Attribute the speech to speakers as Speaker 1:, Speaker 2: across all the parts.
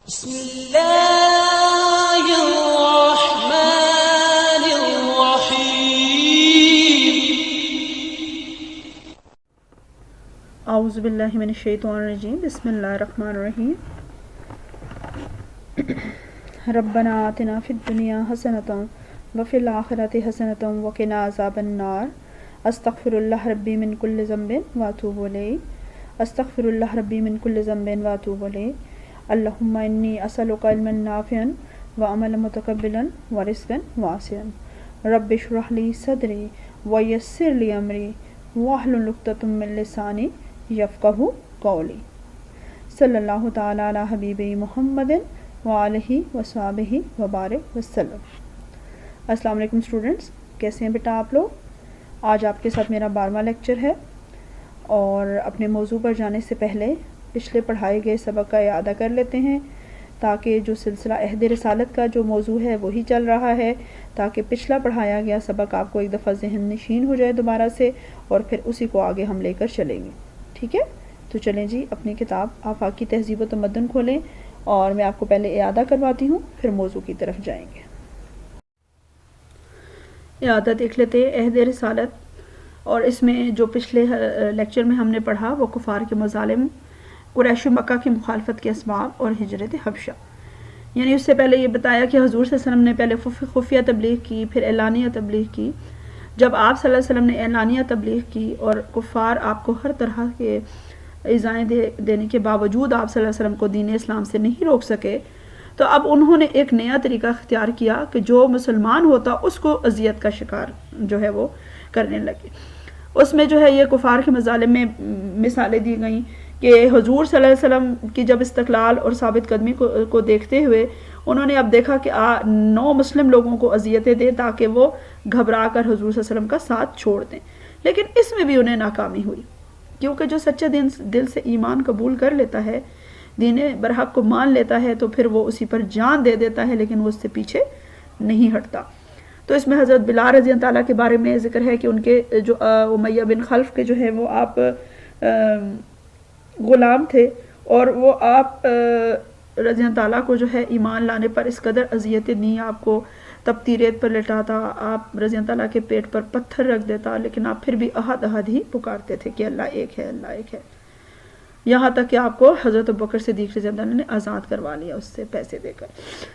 Speaker 1: بسم اللہ الرحمن الرحیم
Speaker 2: اعوذ باللہ من الشیطان الرجیم بسم اللہ الرحمن الرحیم ربنا آتنا فی الدنیا حسنۃ وفی الآخرۃ حسنۃ وقنا عذاب النار استغفر اللہ ربی من کل ذنب واتوب الیہ استغفر اللہ ربی من کل ذنب واتوب الیہ اللہم انی اسألک علما نافعا وعملا متقبلا ورزقا واسعا رب اشرح لی صدری ویسر لی امری واحلل عقدۃ من لسانی یفقہوا قولی صلی اللہ تعالی علی حبیبی محمد وآلہ وصحبہ وبارک وسلم۔ السلام علیکم اسٹوڈنٹس، کیسے ہیں بیٹا آپ لوگ؟ آج آپ کے ساتھ میرا 12واں لیکچر ہے، اور اپنے موضوع پر جانے سے پہلے پچھلے پڑھائے گئے سبق کا اعادہ کر لیتے ہیں، تاکہ جو سلسلہ عہد رسالت کا جو موضوع ہے وہی چل رہا ہے، تاکہ پچھلا پڑھایا گیا سبق آپ کو ایک دفعہ ذہن نشین ہو جائے دوبارہ سے، اور پھر اسی کو آگے ہم لے کر چلیں گے۔ ٹھیک ہے، تو چلیں جی اپنی کتاب آفاقی تہذیب و تمدن کھولیں، اور میں آپ کو پہلے اعادہ کرواتی ہوں، پھر موضوع کی طرف جائیں گے۔ اعادہ دیکھ لیتے ہیں عہد رسالت، اور اس میں جو پچھلے لیکچر میں ہم نے پڑھا وہ کفار کے مظالم، قریش مکہ کی مخالفت کے اسباب اور ہجرت حبشہ۔ یعنی اس سے پہلے یہ بتایا کہ حضور صلی اللہ علیہ وسلم نے پہلے خفیہ تبلیغ کی، پھر اعلانیہ تبلیغ کی۔ جب آپ صلی اللہ علیہ وسلم نے اعلانیہ تبلیغ کی اور کفار آپ کو ہر طرح کے ایذائیں دینے کے باوجود آپ صلی اللہ علیہ وسلم کو دین اسلام سے نہیں روک سکے، تو اب انہوں نے ایک نیا طریقہ اختیار کیا کہ جو مسلمان ہوتا اس کو اذیت کا شکار جو ہے وہ کرنے لگے۔ اس میں جو ہے یہ کفار کے مظالم میں مثالیں دی گئیں کہ حضور صلی اللہ علیہ وسلم کی جب استقلال اور ثابت قدمی کو دیکھتے ہوئے انہوں نے اب دیکھا کہ 9 مسلم لوگوں کو اذیتیں دیں تاکہ وہ گھبرا کر حضور صلی اللہ علیہ وسلم کا ساتھ چھوڑ دیں، لیکن اس میں بھی انہیں ناکامی ہوئی، کیونکہ جو سچے دل سے ایمان قبول کر لیتا ہے، دین برحق کو مان لیتا ہے، تو پھر وہ اسی پر جان دے دیتا ہے، لیکن وہ اس سے پیچھے نہیں ہٹتا۔ تو اس میں حضرت بلال رضی اللہ تعالیٰ کے بارے میں ذکر ہے کہ ان کے جو امیہ بن خلف کے جو ہے وہ آپ غلام تھے، اور وہ آپ رضی اللہ تعالیٰ کو جو ہے ایمان لانے پر اس قدر اذیتیں دیں، آپ کو تپتی ریت پر لٹاتا، آپ رضی اللہ تعالیٰ کے پیٹ پر پتھر رکھ دیتا، لیکن آپ پھر بھی احد احد ہی پکارتے تھے کہ اللہ ایک ہے، اللہ ایک ہے، یہاں تک کہ آپ کو حضرت ابوبکر صدیق رضی اللہ عنہ نے آزاد کروا لیا اس سے پیسے دے کر۔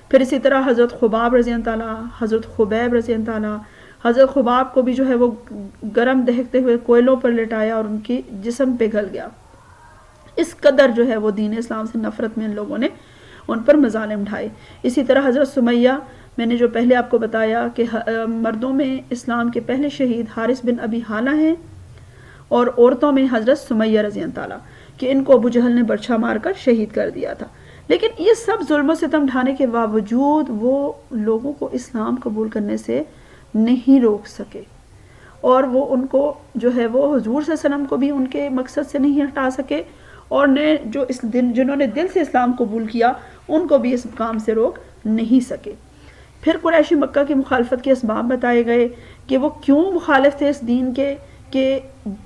Speaker 2: پھر اسی طرح حضرت خباب رضی اللہ تعالیٰ، حضرت خبیب رضی اللہ تعالیٰ، حضرت خباب کو بھی جو ہے وہ گرم دہکتے ہوئے کوئلوں پر لٹایا اور ان کی جسم پگھل گیا۔ اس قدر جو ہے وہ دین اسلام سے نفرت میں ان لوگوں نے ان پر مظالم ڈھائے۔ اسی طرح حضرت سمیہ، میں نے جو پہلے آپ کو بتایا کہ مردوں میں اسلام کے پہلے شہید حارث بن ابی حالہ ہیں، اور عورتوں میں حضرت سمیہ رضی اللہ تعالیٰ، کہ ان کو ابو جہل نے برچھا مار کر شہید کر دیا تھا۔ لیکن یہ سب ظلم و ستم ڈھانے کے باوجود وہ لوگوں کو اسلام قبول کرنے سے نہیں روک سکے، اور وہ ان کو جو ہے وہ حضور صلی اللہ علیہ وسلم کو بھی ان کے مقصد سے نہیں ہٹا سکے، اور جنہوں نے دل سے اسلام قبول کیا ان کو بھی اس کام سے روک نہیں سکے۔ پھر قریش مکہ کی مخالفت کے اسباب بتائے گئے کہ وہ کیوں مخالف تھے اس دین کے، کہ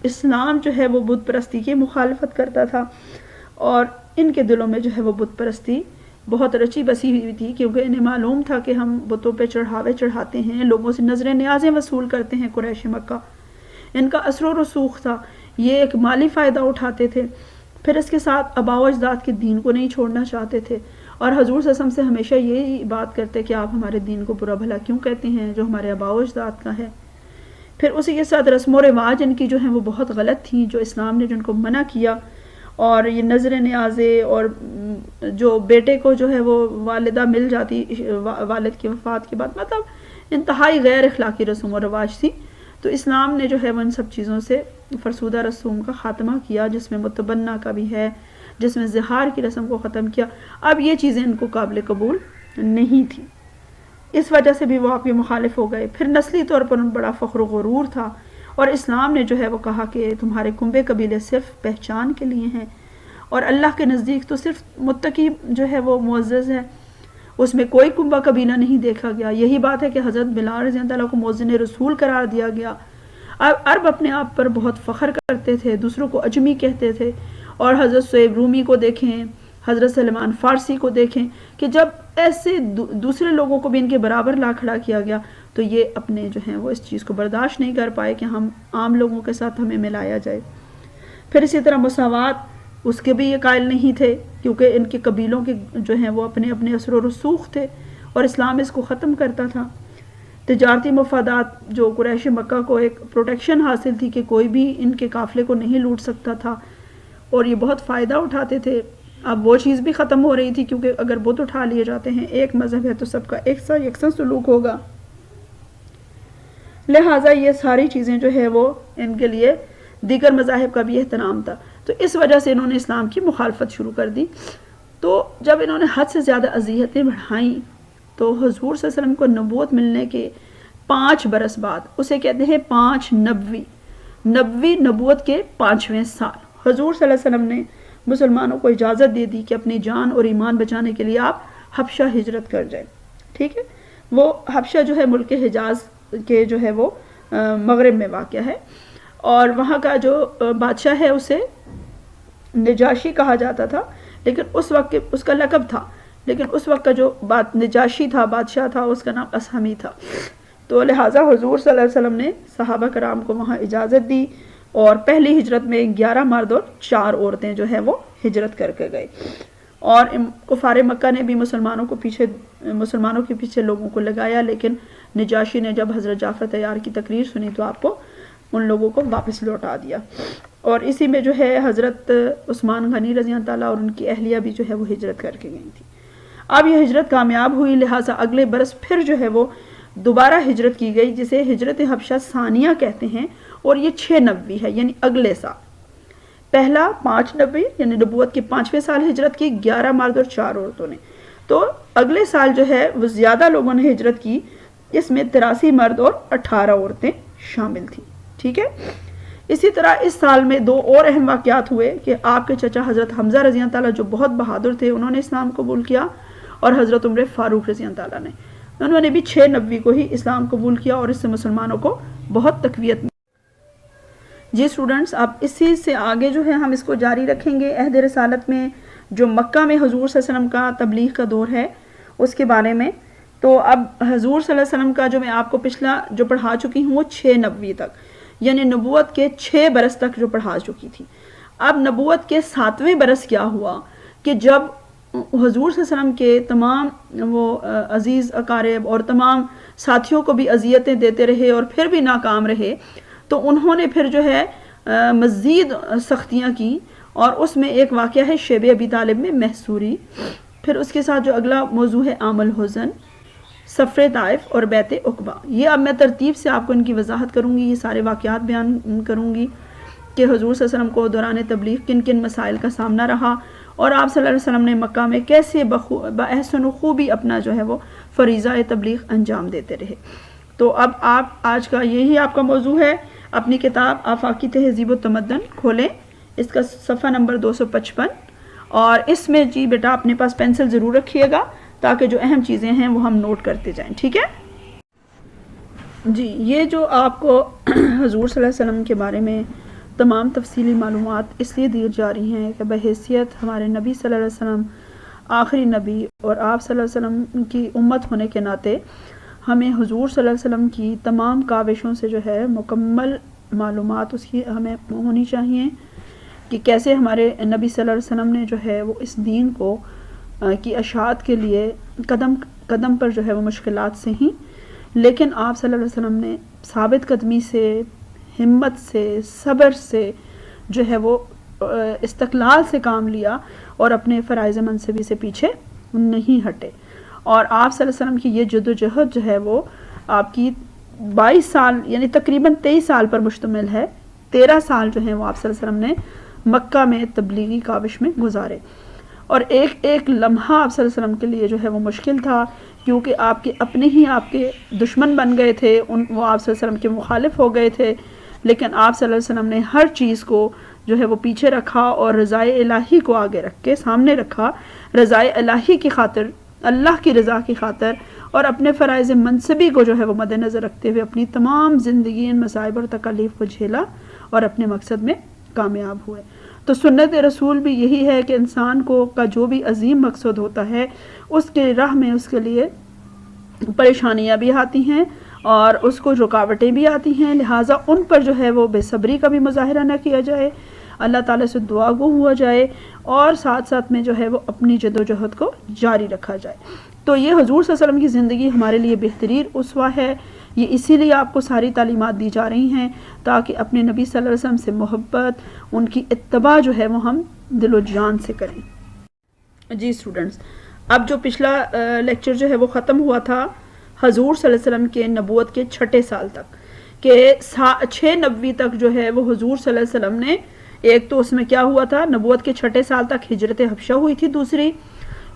Speaker 2: اسلام جو ہے وہ بت پرستی کی مخالفت کرتا تھا، اور ان کے دلوں میں جو ہے وہ بت پرستی بہت رچی بسی ہوئی تھی، کیونکہ انہیں معلوم تھا کہ ہم بتوں پہ چڑھاوے چڑھاتے ہیں، لوگوں سے نظر نیازیں وصول کرتے ہیں۔ قریش مکہ ان کا اثر و رسوخ تھا، یہ ایک مالی فائدہ اٹھاتے تھے، پھر اس کے ساتھ آباء و اجداد کے دین کو نہیں چھوڑنا چاہتے تھے، اور حضور صلی اللہ علیہ وسلم سے ہمیشہ یہی بات کرتے کہ آپ ہمارے دین کو برا بھلا کیوں کہتے ہیں جو ہمارے آباء و اجداد کا ہے۔ پھر اسی کے ساتھ رسم و رواج ان کی جو ہیں وہ بہت غلط تھیں، جو اسلام نے جن کو منع کیا، اور یہ نظر نیازیں، اور جو بیٹے کو جو ہے وہ والدہ مل جاتی والد کی وفات کے بعد، مطلب انتہائی غیر اخلاقی رسم و رواج تھی۔ تو اسلام نے جو ہے وہ ان سب چیزوں سے فرسودہ رسوم کا خاتمہ کیا، جس میں متبنہ کا بھی ہے، جس میں زہار کی رسم کو ختم کیا۔ اب یہ چیزیں ان کو قابل قبول نہیں تھی، اس وجہ سے بھی وہ آپ کے مخالف ہو گئے۔ پھر نسلی طور پر ان بڑا فخر و غرور تھا، اور اسلام نے جو ہے وہ کہا کہ تمہارے کنبے قبیلے صرف پہچان کے لیے ہیں، اور اللہ کے نزدیک تو صرف متقی جو ہے وہ معزز ہے، اس میں کوئی کنبہ قبیلہ نہیں دیکھا گیا۔ یہی بات ہے کہ حضرت بلال رضی اللہ عنہ کو مؤذن رسول قرار دیا گیا۔ عرب اپنے آپ پر بہت فخر کرتے تھے، دوسروں کو اجمی کہتے تھے، اور حضرت صہیب رومی کو دیکھیں، حضرت سلمان فارسی کو دیکھیں کہ جب ایسے دوسرے لوگوں کو بھی ان کے برابر لا کھڑا کیا گیا تو یہ اپنے جو ہیں وہ اس چیز کو برداشت نہیں کر پائے کہ ہم عام لوگوں کے ساتھ ہمیں ملایا جائے۔ پھر اسی طرح مساوات، اس کے بھی یہ قائل نہیں تھے کیونکہ ان کے قبیلوں کے جو ہیں وہ اپنے اپنے اثر و رسوخ تھے اور اسلام اس کو ختم کرتا تھا۔ تجارتی مفادات، جو قریش مکہ کو ایک پروٹیکشن حاصل تھی کہ کوئی بھی ان کے قافلے کو نہیں لوٹ سکتا تھا اور یہ بہت فائدہ اٹھاتے تھے، اب وہ چیز بھی ختم ہو رہی تھی کیونکہ اگر بت اٹھا لیے جاتے ہیں، ایک مذہب ہے تو سب کا ایک سا یکساں سلوک ہوگا، لہٰذا یہ ساری چیزیں جو ہے وہ ان کے لیے دیگر مذاہب کا بھی احترام تھا، تو اس وجہ سے انہوں نے اسلام کی مخالفت شروع کر دی۔ تو جب انہوں نے حد سے زیادہ اذیتیں بڑھائیں تو حضور صلی اللہ علیہ وسلم کو نبوت ملنے کے 5 برس بعد، اسے کہتے ہیں 5 نبوی نبوت کے 5ویں سال، حضور صلی اللہ علیہ وسلم نے مسلمانوں کو اجازت دے دی کہ اپنی جان اور ایمان بچانے کے لیے آپ حبشہ ہجرت کر جائیں، ٹھیک ہے۔ وہ حبشہ جو ہے ملک حجاز کے جو ہے وہ مغرب میں واقع ہے، اور وہاں کا جو بادشاہ ہے اسے نجاشی کہا جاتا تھا، لیکن اس وقت اس کا لقب تھا، لیکن اس وقت کا جو نجاشی تھا، بادشاہ تھا، اس کا نام اسہمی تھا، تو لہٰذا حضور صلی اللہ علیہ وسلم نے صحابہ کرام کو وہاں اجازت دی، اور پہلی ہجرت میں 11 مرد اور 4 عورتیں جو ہیں وہ ہجرت کر کے گئے، اور کفار مکہ نے بھی مسلمانوں کے پیچھے لوگوں کو لگایا، لیکن نجاشی نے جب حضرت جعفر طیار کی تقریر سنی تو آپ کو ان لوگوں کو واپس لوٹا دیا، اور اسی میں جو ہے حضرت عثمان غنی رضی اللہ تعالیٰ اور ان کی اہلیہ بھی جو ہے وہ ہجرت کر کے گئی تھی۔ اب یہ ہجرت کامیاب ہوئی، لہٰذا اگلے برس پھر جو ہے وہ دوبارہ ہجرت کی گئی، جسے ہجرت حبشہ ثانیہ کہتے ہیں، اور یہ 6 نبوی ہے، یعنی اگلے سال۔ پہلا 5 نبوی یعنی نبوت کے 5ویں سال ہجرت کی 11 مرد اور 4 عورتوں نے، تو اگلے سال جو ہے وہ زیادہ لوگوں نے ہجرت کی، اس میں 83 مرد اور 18 عورتیں شامل تھیں، ٹھیک ہے۔ اسی طرح اس سال میں 2 اور اہم واقعات ہوئے کہ آپ کے چچا حضرت حمزہ رضی اللہ تعالیٰ جو بہت بہادر تھے، انہوں نے اسلام قبول کیا، اور حضرت عمر فاروق رضی اللہ تعالیٰ نے، انہوں نے بھی 6 نبوی کو ہی اسلام قبول کیا، اور اس سے مسلمانوں کو بہت تقویت ملی۔ جی اسٹوڈنٹس، اب اسی سے آگے جو ہے ہم اس کو جاری رکھیں گے عہد رسالت میں، جو مکہ میں حضور صلی اللہ علیہ وسلم کا تبلیغ کا دور ہے اس کے بارے میں۔ تو اب حضور صلی اللہ علیہ وسلم کا جو میں آپ کو پچھلا جو پڑھا چکی ہوں وہ 6 نبوی تک، یعنی نبوت کے 6 برس تک جو پڑھا چکی تھی۔ اب نبوت کے 7ویں برس کیا ہوا کہ جب حضور صلی اللہ علیہ وسلم کے تمام وہ عزیز اقارب اور تمام ساتھیوں کو بھی اذیتیں دیتے رہے اور پھر بھی ناکام رہے، تو انہوں نے پھر جو ہے مزید سختیاں کی، اور اس میں ایک واقعہ ہے شیب ابی طالب میں محصوری، پھر اس کے ساتھ جو اگلا موضوع ہے عام الحزن، سفر طائف اور بیت عقبہ۔ یہ اب میں ترتیب سے آپ کو ان کی وضاحت کروں گی، یہ سارے واقعات بیان کروں گی کہ حضور صلی اللہ علیہ وسلم کو دوران تبلیغ کن کن مسائل کا سامنا رہا، اور آپ صلی اللہ علیہ وسلم نے مکہ میں کیسے بأحسن خوبی اپنا جو ہے وہ فریضہ تبلیغ انجام دیتے رہے۔ تو اب آپ آج کا یہی آپ کا موضوع ہے۔ اپنی کتاب آفاقی تہذیب و تمدن کھولیں، اس کا صفحہ نمبر 255، اور اس میں جی بیٹا اپنے پاس پینسل ضرور رکھیے گا تاکہ جو اہم چیزیں ہیں وہ ہم نوٹ کرتے جائیں، ٹھیک ہے جی۔ یہ جو آپ کو حضور صلی اللہ علیہ وسلم کے بارے میں تمام تفصیلی معلومات اس لیے دی جا رہی ہیں کہ بحیثیت ہمارے نبی صلی اللہ علیہ وسلم آخری نبی اور آپ صلی اللہ علیہ وسلم کی امت ہونے کے ناطے ہمیں حضور صلی اللہ علیہ وسلم کی تمام کاوشوں سے جو ہے مکمل معلومات اس کی ہمیں ہونی چاہیے کہ کیسے ہمارے نبی صلی اللہ علیہ وسلم نے جو ہے وہ اس دین کو کی اشاعت کے لیے قدم قدم پر جو ہے وہ مشکلات سے ہی، لیکن آپ صلی اللہ علیہ وسلم نے ثابت قدمی سے، ہمت سے، صبر سے جو ہے وہ استقلال سے کام لیا اور اپنے فرائض منصبی سے پیچھے نہیں ہٹے، اور آپ صلی اللہ علیہ وسلم کی یہ جد و جہد جو ہے وہ آپ کی 22 سال یعنی تقریباً 23 سال پر مشتمل ہے۔ 13 سال جو ہیں وہ آپ صلی اللہ علیہ وسلم نے مکہ میں تبلیغی کاوش میں گزارے، اور ایک ایک لمحہ آپ صلی اللہ علیہ وسلم کے لیے جو ہے وہ مشکل تھا، کیونکہ آپ کے اپنے ہی آپ کے دشمن بن گئے تھے، وہ آپ صلی اللہ علیہ وسلم کے مخالف ہو گئے تھے، لیکن آپ صلی اللہ علیہ وسلم نے ہر چیز کو جو ہے وہ پیچھے رکھا اور رضائے الہی کو آگے رکھ کے سامنے رکھا، رضائے الہی کی خاطر، اللہ کی رضا کی خاطر، اور اپنے فرائض منصبی کو جو ہے وہ مد نظر رکھتے ہوئے اپنی تمام زندگی ان مصائب اور تکالیف کو جھیلا اور اپنے مقصد میں کامیاب ہوئے۔ تو سنت رسول بھی یہی ہے کہ انسان کا جو بھی عظیم مقصد ہوتا ہے اس کے راہ میں اس کے لیے پریشانیاں بھی آتی ہیں اور اس کو رکاوٹیں بھی آتی ہیں، لہٰذا ان پر جو ہے وہ بے صبری کا بھی مظاہرہ نہ کیا جائے، اللہ تعالیٰ سے دعا گو ہوا جائے اور ساتھ ساتھ میں جو ہے وہ اپنی جد و جہد کو جاری رکھا جائے۔ تو یہ حضور صلی اللہ علیہ وسلم کی زندگی ہمارے لیے بہترین اسوہ ہے، یہ اسی لیے آپ کو ساری تعلیمات دی جا رہی ہیں تاکہ اپنے نبی صلی اللہ علیہ وسلم سے محبت، ان کی اتباع جو ہے وہ ہم دل و جان سے کریں۔ جی اسٹوڈنٹس، اب جو پچھلا لیکچر جو ہے وہ ختم ہوا تھا حضور صلی اللہ علیہ وسلم کے نبوت کے 6 سال تک، کہ 6 نبوی تک جو ہے وہ حضور صلی اللہ علیہ وسلم نے، ایک تو اس میں کیا ہوا تھا، نبوت کے 6 سال تک ہجرت حبشہ ہوئی تھی، دوسری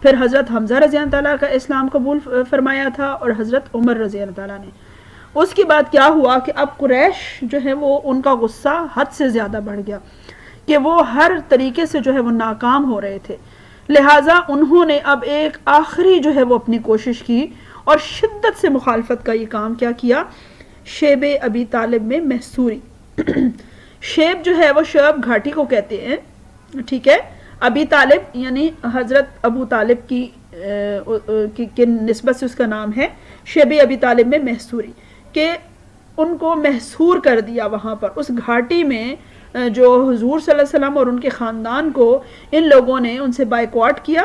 Speaker 2: پھر حضرت حمزہ رضی اللہ تعالیٰ کا اسلام قبول فرمایا تھا اور حضرت عمر رضی اللہ تعالیٰ نے۔ اس کے بعد کیا ہوا کہ اب قریش جو ہے وہ ان کا غصہ حد سے زیادہ بڑھ گیا کہ وہ ہر طریقے سے جو ہے وہ ناکام ہو رہے تھے، لہٰذا انہوں نے اب ایک آخری جو ہے وہ اپنی کوشش کی اور شدت سے مخالفت کا یہ کام کیا کیا، شیب ابی طالب میں محصوری۔ شیب جو ہے وہ شعب گھاٹی کو کہتے ہیں، ٹھیک ہے، ابی طالب یعنی حضرت ابو طالب کی نسبت سے اس کا نام ہے شیب ابی طالب میں محصوری، کہ ان کو محصور کر دیا وہاں پر اس گھاٹی میں، جو حضور صلی اللہ علیہ وسلم اور ان کے خاندان کو ان لوگوں نے ان سے بائیکاٹ کیا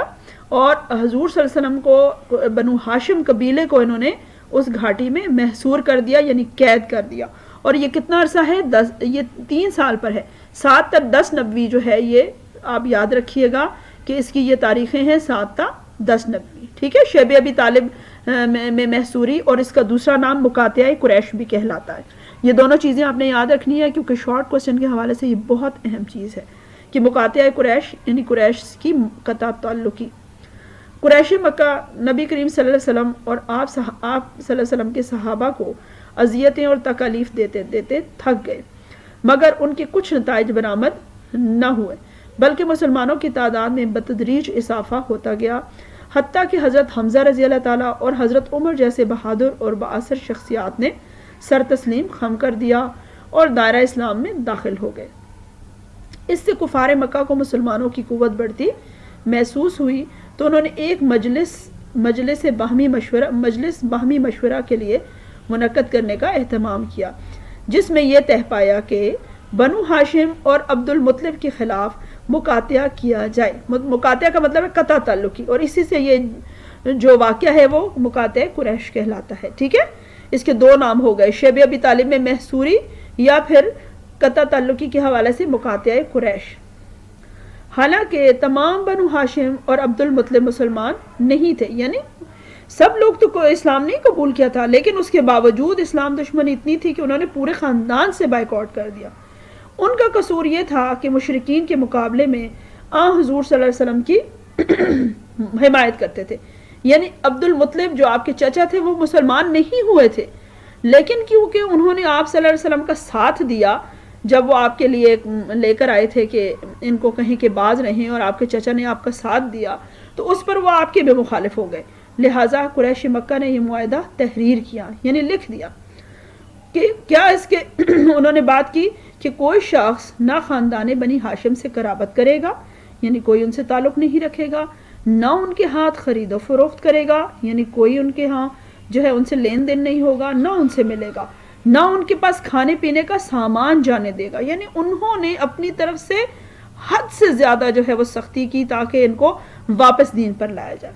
Speaker 2: اور حضور صلی اللہ علیہ وسلم کو، بنو ہاشم قبیلے کو انہوں نے اس گھاٹی میں محصور کر دیا یعنی قید کر دیا۔ اور یہ کتنا عرصہ ہے، یہ 3 سال پر ہے، 7 تا 10 نبوی جو ہے، یہ آپ یاد رکھیے گا کہ اس کی یہ تاریخیں ہیں 7 تا 10 نبوی، ٹھیک ہے، شیب ابی طالب میں محصوری، اور اس کا دوسرا نام مقاطعہ قریش بھی کہلاتا ہے۔ یہ دونوں چیزیں آپ نے یاد رکھنی ہے کیونکہ شارٹ کوسچن کے حوالے سے یہ بہت اہم چیز ہے کہ مقاطعہ قریش یعنی قریش کی قطع تعلقی۔ قریش مکہ نبی کریم صلی اللہ علیہ وسلم اور آپ صلی اللہ علیہ وسلم کے صحابہ کو اذیتیں اور تکالیف دیتے دیتے تھک گئے، مگر ان کے کچھ نتائج برآمد نہ ہوئے، بلکہ مسلمانوں کی تعداد میں بتدریج اضافہ ہوتا گیا، حتیٰ کہ حضرت حمزہ رضی اللہ تعالیٰ اور حضرت عمر جیسے بہادر اور بااثر شخصیات نے سر تسلیم خم کر دیا اور دائرہ اسلام میں داخل ہو گئے۔ اس سے کفار مکہ کو مسلمانوں کی قوت بڑھتی محسوس ہوئی، تو انہوں نے ایک مجلس باہمی مشورہ کے لیے منعقد کرنے کا اہتمام کیا، جس میں یہ طے پایا کہ بنو ہاشم اور عبد المطلب کے خلاف مقاطعہ کیا جائے۔ مقاطعہ کا مطلب ہے قطع تعلقی، اور اسی سے یہ جو واقعہ ہے وہ مقاطعہ قریش کہلاتا ہے، ٹھیک ہے۔ اس کے 2 نام ہو گئے، شیب ابی طالب میں محصوری یا پھر قطع تعلقی کے حوالے سے مقاطعہ قریش۔ حالانکہ تمام بنو ہاشم اور عبد المطلب مسلمان نہیں تھے، یعنی سب لوگ تو اسلام نہیں قبول کیا تھا، لیکن اس کے باوجود اسلام دشمنی اتنی تھی کہ انہوں نے پورے خاندان سے بائیکاٹ کر دیا۔ ان کا قصور یہ تھا کہ مشرکین کے مقابلے میں حضور صلی اللہ علیہ وسلم کی حمایت کرتے تھے، یعنی عبد المطلب جو آپ کے چچا تھے وہ مسلمان نہیں ہوئے تھے، لیکن کیونکہ انہوں نے آپ صلی اللہ علیہ وسلم کا ساتھ دیا جب وہ آپ کے لیے لے کر آئے تھے کہ ان کو کہیں کہ باز رہیں، اور آپ کے چچا نے آپ کا ساتھ دیا، تو اس پر وہ آپ کے بھی مخالف ہو گئے، لہٰذا قریش مکہ نے یہ معاہدہ تحریر کیا یعنی لکھ دیا کہ کیا اس کے انہوں نے بات کی کہ کوئی شخص نہ خاندان بنی ہاشم سے قرابت کرے گا، یعنی کوئی ان سے تعلق نہیں رکھے گا، نہ ان کے ہاتھ خرید و فروخت کرے گا، یعنی کوئی ان کے ہاں جو ہے ان سے لین دین نہیں ہوگا، نہ ان سے ملے گا، نہ ان کے پاس کھانے پینے کا سامان جانے دے گا، یعنی انہوں نے اپنی طرف سے حد سے زیادہ جو ہے وہ سختی کی تاکہ ان کو واپس دین پر لایا جائے۔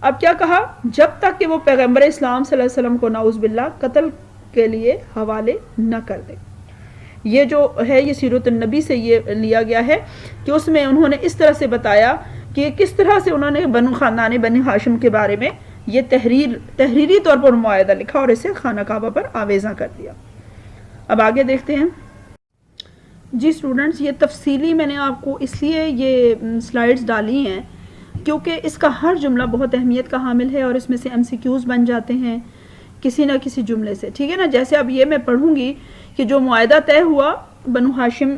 Speaker 2: اب کیا کہا، جب تک کہ وہ پیغمبر اسلام صلی اللہ علیہ وسلم کو نعوذ باللہ قتل کے لیے حوالے نہ کر دے۔ یہ جو ہے یہ سیرت النبی سے یہ لیا گیا ہے کہ اس میں انہوں نے اس طرح سے بتایا کہ کس طرح سے انہوں نے خاندان بنی ہاشم کے بارے میں یہ تحریری طور پر معاہدہ لکھا اور اسے خانہ کعبہ پر آویزاں کر دیا۔ اب آگے دیکھتے ہیں۔ جی اسٹوڈنٹس، یہ تفصیلی میں نے آپ کو اس لیے یہ سلائیڈز ڈالی ہیں کیونکہ اس کا ہر جملہ بہت اہمیت کا حامل ہے اور اس میں سے MCQs بن جاتے ہیں کسی نہ کسی جملے سے، ٹھیک ہے نا۔ جیسے اب یہ میں پڑھوں گی کہ جو معاہدہ طے ہوا بنو ہاشم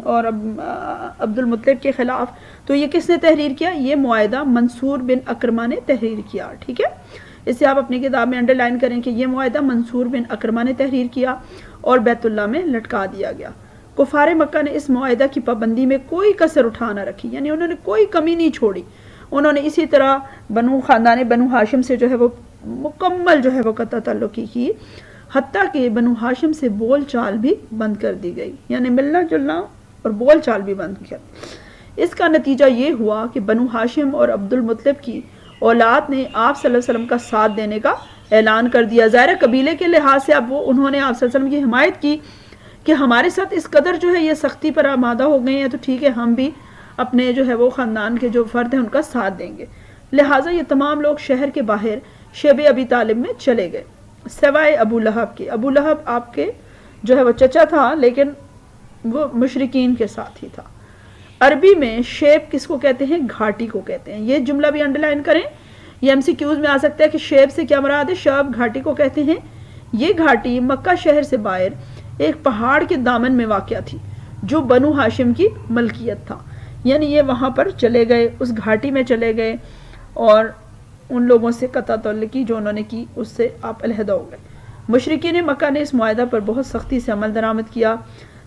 Speaker 2: اور عبد المطلب کے خلاف، تو یہ کس نے تحریر کیا؟ یہ معاہدہ منصور بن اکرمہ نے تحریر کیا، ٹھیک ہے۔ اسے آپ اپنی کتاب میں انڈر لائن کریں کہ یہ معاہدہ منصور بن اکرمہ نے تحریر کیا اور بیت اللہ میں لٹکا دیا گیا۔ کفار مکہ نے اس معاہدہ کی پابندی میں کوئی کسر اٹھا نہ رکھی، یعنی انہوں نے کوئی کمی نہیں چھوڑی. انہوں نے اسی طرح خاندان بنو ہاشم سے جو ہے وہ مکمل جو ہے وہ قطع تعلقی کی، حتیٰ کہ بنو ہاشم سے بول چال بھی بند کر دی گئی، یعنی ملنا جلنا اور بول چال بھی بند کیا. اس کا نتیجہ یہ ہوا کہ بنو ہاشم اور عبد المطلب کی اولاد نے آپ صلی اللہ علیہ وسلم کا ساتھ دینے کا اعلان کر دیا. ظاہر قبیلے کے لحاظ سے اب انہوں نے آپ صلی اللہ علیہ وسلم کی حمایت کی کہ ہمارے ساتھ اس قدر جو ہے یہ سختی پر آمادہ ہو گئے ہیں، تو ٹھیک ہے ہم بھی اپنے جو ہے وہ خاندان کے جو فرد ہیں ان کا ساتھ دیں گے. لہٰذا یہ تمام لوگ شہر کے باہر شیب ابی طالب میں چلے گئے، سوائے ابو لہب کے. ابو لہب آپ کے جو ہے وہ چچا تھا، لیکن وہ مشرکین کے ساتھ ہی تھا. عربی میں شیب کس کو کہتے ہیں؟ گھاٹی کو کہتے ہیں. یہ جملہ بھی انڈر لائن کریں، یہ ایم سی کیوز میں آ سکتا ہے کہ شیب سے کیا مراد ہے. شعب گھاٹی کو کہتے ہیں. یہ گھاٹی مکہ شہر سے باہر ایک پہاڑ کے دامن میں واقع تھی جو بنو ہاشم کی ملکیت تھا. یعنی یہ وہاں پر چلے گئے، اس گھاٹی میں چلے گئے اور ان لوگوں سے قطع تعلقی جو انہوں نے کی اس سے آپ علیحدہ ہو گئے. مشرکین مکہ نے اس معاہدہ پر بہت سختی سے عمل درآمد کیا.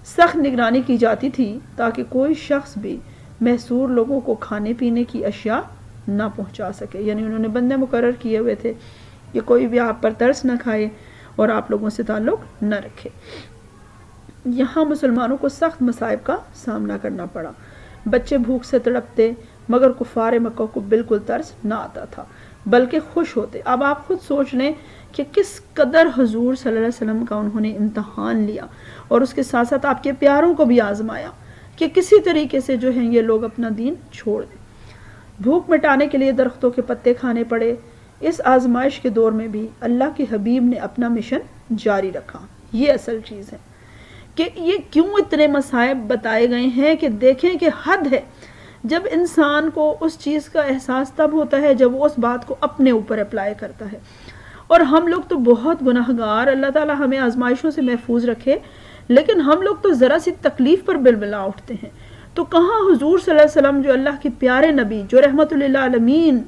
Speaker 2: سخت نگرانی کی جاتی تھی تاکہ کوئی شخص بھی محصور لوگوں کو کھانے پینے کی اشیاء نہ پہنچا سکے. یعنی انہوں نے بندے مقرر کیے ہوئے تھے کہ کوئی بھی آپ پر ترس نہ کھائے اور آپ لوگوں سے تعلق نہ رکھے. یہاں مسلمانوں کو سخت مصائب کا سامنا کرنا پڑا. بچے بھوک سے تڑپتے، مگر کفار مکہ کو بالکل ترس نہ آتا تھا بلکہ خوش ہوتے. اب آپ خود سوچ لیں کہ کس قدر حضور صلی اللہ علیہ وسلم کا انہوں نے امتحان لیا اور اس کے ساتھ ساتھ آپ کے پیاروں کو بھی آزمایا کہ کسی طریقے سے جو ہیں یہ لوگ اپنا دین چھوڑ دیں. بھوک مٹانے کے لیے درختوں کے پتے کھانے پڑے. اس آزمائش کے دور میں بھی اللہ کے حبیب نے اپنا مشن جاری رکھا. یہ اصل چیز ہے کہ یہ کیوں اتنے مصائب بتائے گئے ہیں کہ دیکھیں کہ حد ہے. جب انسان کو اس چیز کا احساس تب ہوتا ہے جب وہ اس بات کو اپنے اوپر اپلائی کرتا ہے. اور ہم لوگ تو بہت گناہگار، اللہ تعالی ہمیں آزمائشوں سے محفوظ رکھے، لیکن ہم لوگ تو ذرا سی تکلیف پر بلبلا اٹھتے ہیں. تو کہاں حضور صلی اللہ علیہ وسلم جو اللہ کے پیارے نبی، جو رحمت للعالمین،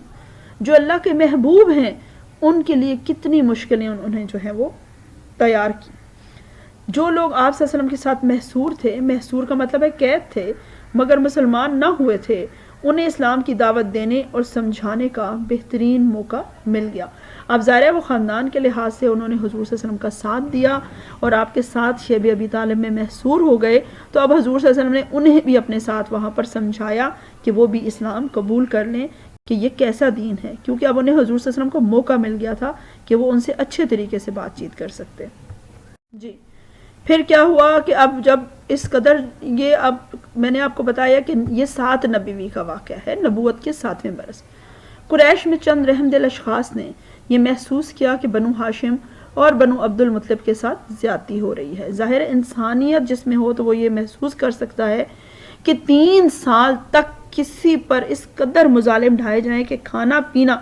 Speaker 2: جو اللہ کے محبوب ہیں، ان کے لیے کتنی مشکلیں انہیں جو ہے وہ تیار کی. جو لوگ آپ صلی اللہ علیہ وسلم کے ساتھ محصور تھے، محصور کا مطلب ہے قید تھے، مگر مسلمان نہ ہوئے تھے، انہیں اسلام کی دعوت دینے اور سمجھانے کا بہترین موقع مل گیا. اب ظاہر ہے وہ خاندان کے لحاظ سے انہوں نے حضور صلی اللہ علیہ وسلم کا ساتھ دیا اور آپ کے ساتھ شیب ابی طالب میں محصور ہو گئے. تو اب حضور صلی اللہ علیہ وسلم نے انہیں بھی اپنے ساتھ وہاں پر سمجھایا کہ وہ بھی اسلام قبول کر لیں کہ یہ کیسا دین ہے، کیونکہ اب انہیں حضور صلی اللہ علیہ وسلم کو موقع مل گیا تھا کہ وہ ان سے اچھے طریقے سے بات چیت کر سکتے. جی پھر کیا ہوا کہ اب جب اس قدر یہ، اب میں نے آپ کو بتایا کہ یہ 7 نبوی کا واقعہ ہے، نبوت کے 7ویں برس. قریش میں چند رحم دل اشخاص نے یہ محسوس کیا کہ بنو ہاشم اور بنو عبد المطلب کے ساتھ زیادتی ہو رہی ہے. ظاہر انسانیت جس میں ہو تو وہ یہ محسوس کر سکتا ہے کہ 3 سال تک کسی پر اس قدر مظالم ڈھائے جائیں کہ کھانا پینا،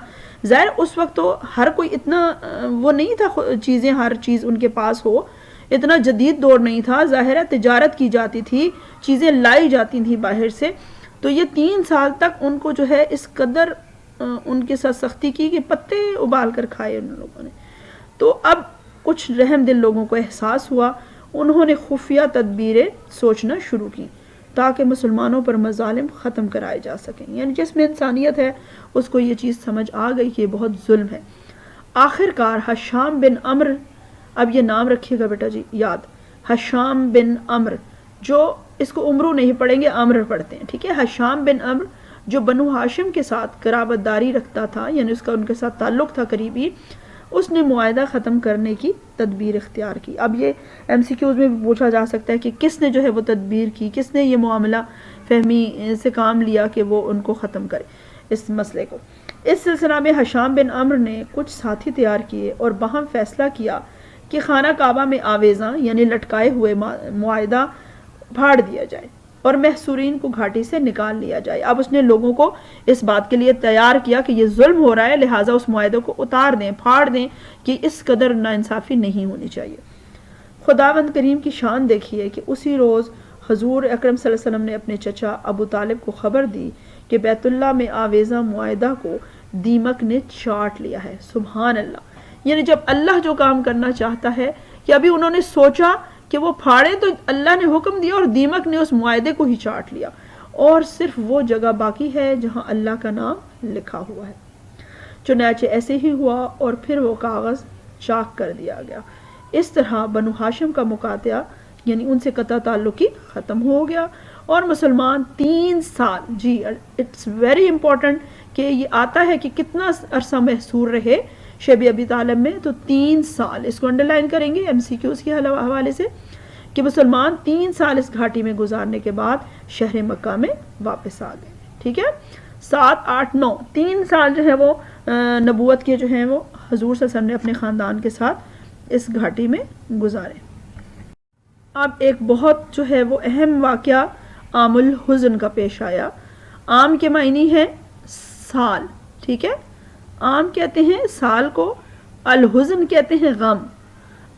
Speaker 2: ظاہر اس وقت تو ہر کوئی اتنا وہ نہیں تھا، چیزیں ہر چیز ان کے پاس ہو، اتنا جدید دور نہیں تھا. ظاہر ہے تجارت کی جاتی تھی، چیزیں لائی جاتی تھیں باہر سے. تو یہ 3 سال تک ان کو جو ہے اس قدر ان کے ساتھ سختی کی کہ پتے ابال کر کھائے ان لوگوں نے. تو اب کچھ رحم دل لوگوں کو احساس ہوا، انہوں نے خفیہ تدبیریں سوچنا شروع کی تاکہ مسلمانوں پر مظالم ختم کرائے جا سکیں. یعنی جس میں انسانیت ہے اس کو یہ چیز سمجھ آ گئی کہ یہ بہت ظلم ہے. آخر کار حشام بن عمر، اب یہ نام رکھیے گا بیٹا جی یاد، حشام بن عمر، جو اس کو عمرو نہیں پڑھیں گے، عمر پڑھتے ہیں، ٹھیک ہے. حشام بن عمر جو بنو ہاشم کے ساتھ قرابت داری رکھتا تھا، یعنی اس کا ان کے ساتھ تعلق تھا قریبی، اس نے معاہدہ ختم کرنے کی تدبیر اختیار کی. اب یہ ایم سی کیوز میں بھی پوچھا جا سکتا ہے کہ کس نے جو ہے وہ تدبیر کی، کس نے یہ معاملہ فہمی سے کام لیا کہ وہ ان کو ختم کرے اس مسئلے کو. اس سلسلہ میں حشام بن عمر نے کچھ ساتھی تیار کیے اور باہم فیصلہ کیا کہ خانہ کعبہ میں آویزاں یعنی لٹکائے ہوئے معاہدہ پھاڑ دیا جائے اور محصورین کو گھاٹی سے نکال لیا جائے. اب اس نے لوگوں کو اس بات کے لیے تیار کیا کہ یہ ظلم ہو رہا ہے، لہٰذا اس معاہدے کو اتار دیں، پھاڑ دیں، کہ اس قدر ناانصافی نہیں ہونی چاہیے. خداوند کریم کی شان دیکھیے کہ اسی روز حضور اکرم صلی اللہ علیہ وسلم نے اپنے چچا ابو طالب کو خبر دی کہ بیت اللہ میں آویزہ معاہدہ کو دیمک نے چاٹ لیا ہے. سبحان اللہ. یعنی جب اللہ جو کام کرنا چاہتا ہے، کہ ابھی انہوں نے سوچا کہ وہ پھاڑے تو اللہ نے حکم دیا اور دیمک نے اس معاہدے کو ہی چاٹ لیا، اور صرف وہ جگہ باقی ہے جہاں اللہ کا نام لکھا ہوا ہے۔ چنانچہ ایسے ہی ہوا اور پھر وہ کاغذ چاک کر دیا گیا۔ اس طرح بنو ہاشم کا مقاطعہ یعنی ان سے قطع تعلق ہی ختم ہو گیا، اور مسلمان 3 سال، جی اٹس ویری امپورٹنٹ کہ یہ آتا ہے کہ کتنا عرصہ محصور رہے شیب ابی طالب میں، تو 3 سال، اس کو انڈر لائن کریں گے MCQs کے حوالے سے، کہ مسلمان 3 سال اس گھاٹی میں گزارنے کے بعد شہر مکہ میں واپس آ گئے۔ ٹھیک ہے، 7 8 9 3 سال جو ہے وہ نبوت کے جو ہیں وہ حضور صلی اللہ علیہ وسلم نے اپنے خاندان کے ساتھ اس گھاٹی میں گزارے۔ اب ایک بہت جو ہے وہ اہم واقعہ عام الحزن کا پیش آیا۔ عام کے معنی ہے سال، ٹھیک ہے، عام کہتے ہیں سال کو، الحزن کہتے ہیں غم۔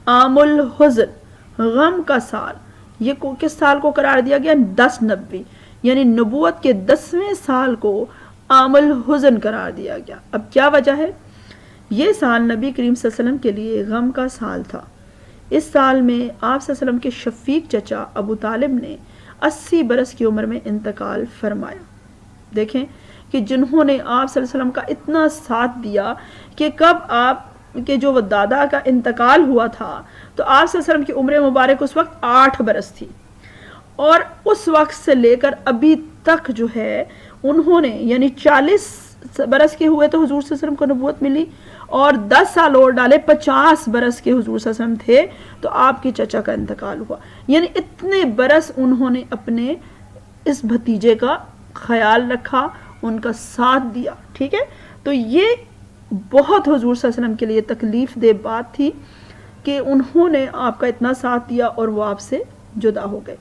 Speaker 2: عام الحزن غم کا سال، یہ کس سال کو قرار دیا گیا؟ 10 نبوی، یعنی نبوت کے 10ویں سال کو عام الحزن قرار دیا گیا۔ اب کیا وجہ ہے؟ یہ سال نبی کریم صلی اللہ علیہ وسلم کے لیے غم کا سال تھا۔ اس سال میں آپ صلی اللہ علیہ وسلم کے شفیق چچا ابو طالب نے 80 برس کی عمر میں انتقال فرمایا۔ دیکھیں کہ جنہوں نے آپ صلی اللہ علیہ وسلم کا اتنا ساتھ دیا کہ کب آپ کے جو دادا کا انتقال ہوا تھا تو آپ صلی اللہ علیہ وسلم کی عمر مبارک اس وقت 8 برس تھی، اور اس وقت سے لے کر ابھی تک جو ہے انہوں نے یعنی 40 برس کے ہوئے تو حضور صلی اللہ علیہ وسلم کو نبوت ملی، اور 10 سال اور ڈالے 50 برس کے حضور صلی اللہ علیہ وسلم تھے تو آپ کے چچا کا انتقال ہوا، یعنی اتنے برس انہوں نے اپنے اس بھتیجے کا خیال رکھا، ان کا ساتھ دیا۔ ٹھیک ہے، تو یہ بہت حضور صلی اللہ علیہ وسلم کے لیے تکلیف دہ بات تھی کہ انہوں نے آپ کا اتنا ساتھ دیا اور وہ آپ سے جدا ہو گئے۔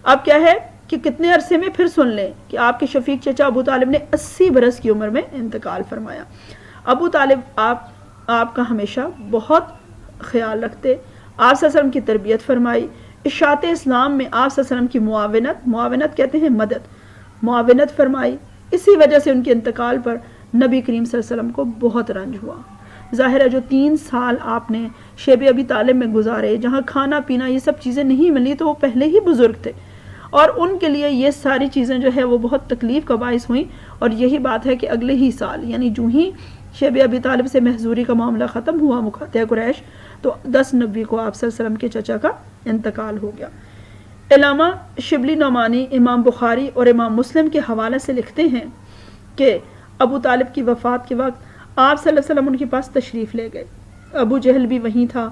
Speaker 2: اب کیا ہے کہ کتنے عرصے میں، پھر سن لیں کہ آپ کے شفیق چچا ابو طالب نے 80 برس کی عمر میں انتقال فرمایا۔ ابو طالب آپ کا ہمیشہ بہت خیال رکھتے، آپ صلی اللہ علیہ وسلم کی تربیت فرمائی، اشاعت اسلام میں آپ صلی اللہ علیہ وسلم کی معاونت کہتے ہیں مدد، معاونت فرمائی۔ اسی وجہ سے ان کے انتقال پر نبی کریم صلی اللہ علیہ وسلم کو بہت رنج ہوا۔ ظاہر ہے جو 3 سال آپ نے شیب ابی طالب میں گزارے، جہاں کھانا پینا یہ سب چیزیں نہیں ملی، تو وہ پہلے ہی بزرگ تھے اور ان کے لیے یہ ساری چیزیں جو ہے وہ بہت تکلیف کا باعث ہوئیں، اور یہی بات ہے کہ اگلے ہی سال یعنی جو ہی شیب ابی طالب سے محظوری کا معاملہ ختم ہوا مقاطع قریش، تو 10 نبوی کو آپ صلی اللہ علیہ وسلم کے چچا کا انتقال ہو گیا۔ علامہ شبلی نعمانی امام بخاری اور امام مسلم کے حوالے سے لکھتے ہیں کہ ابو طالب کی وفات کے وقت آپ صلی اللہ علیہ وسلم ان کے پاس تشریف لے گئے، ابو جہل بھی وہیں تھا۔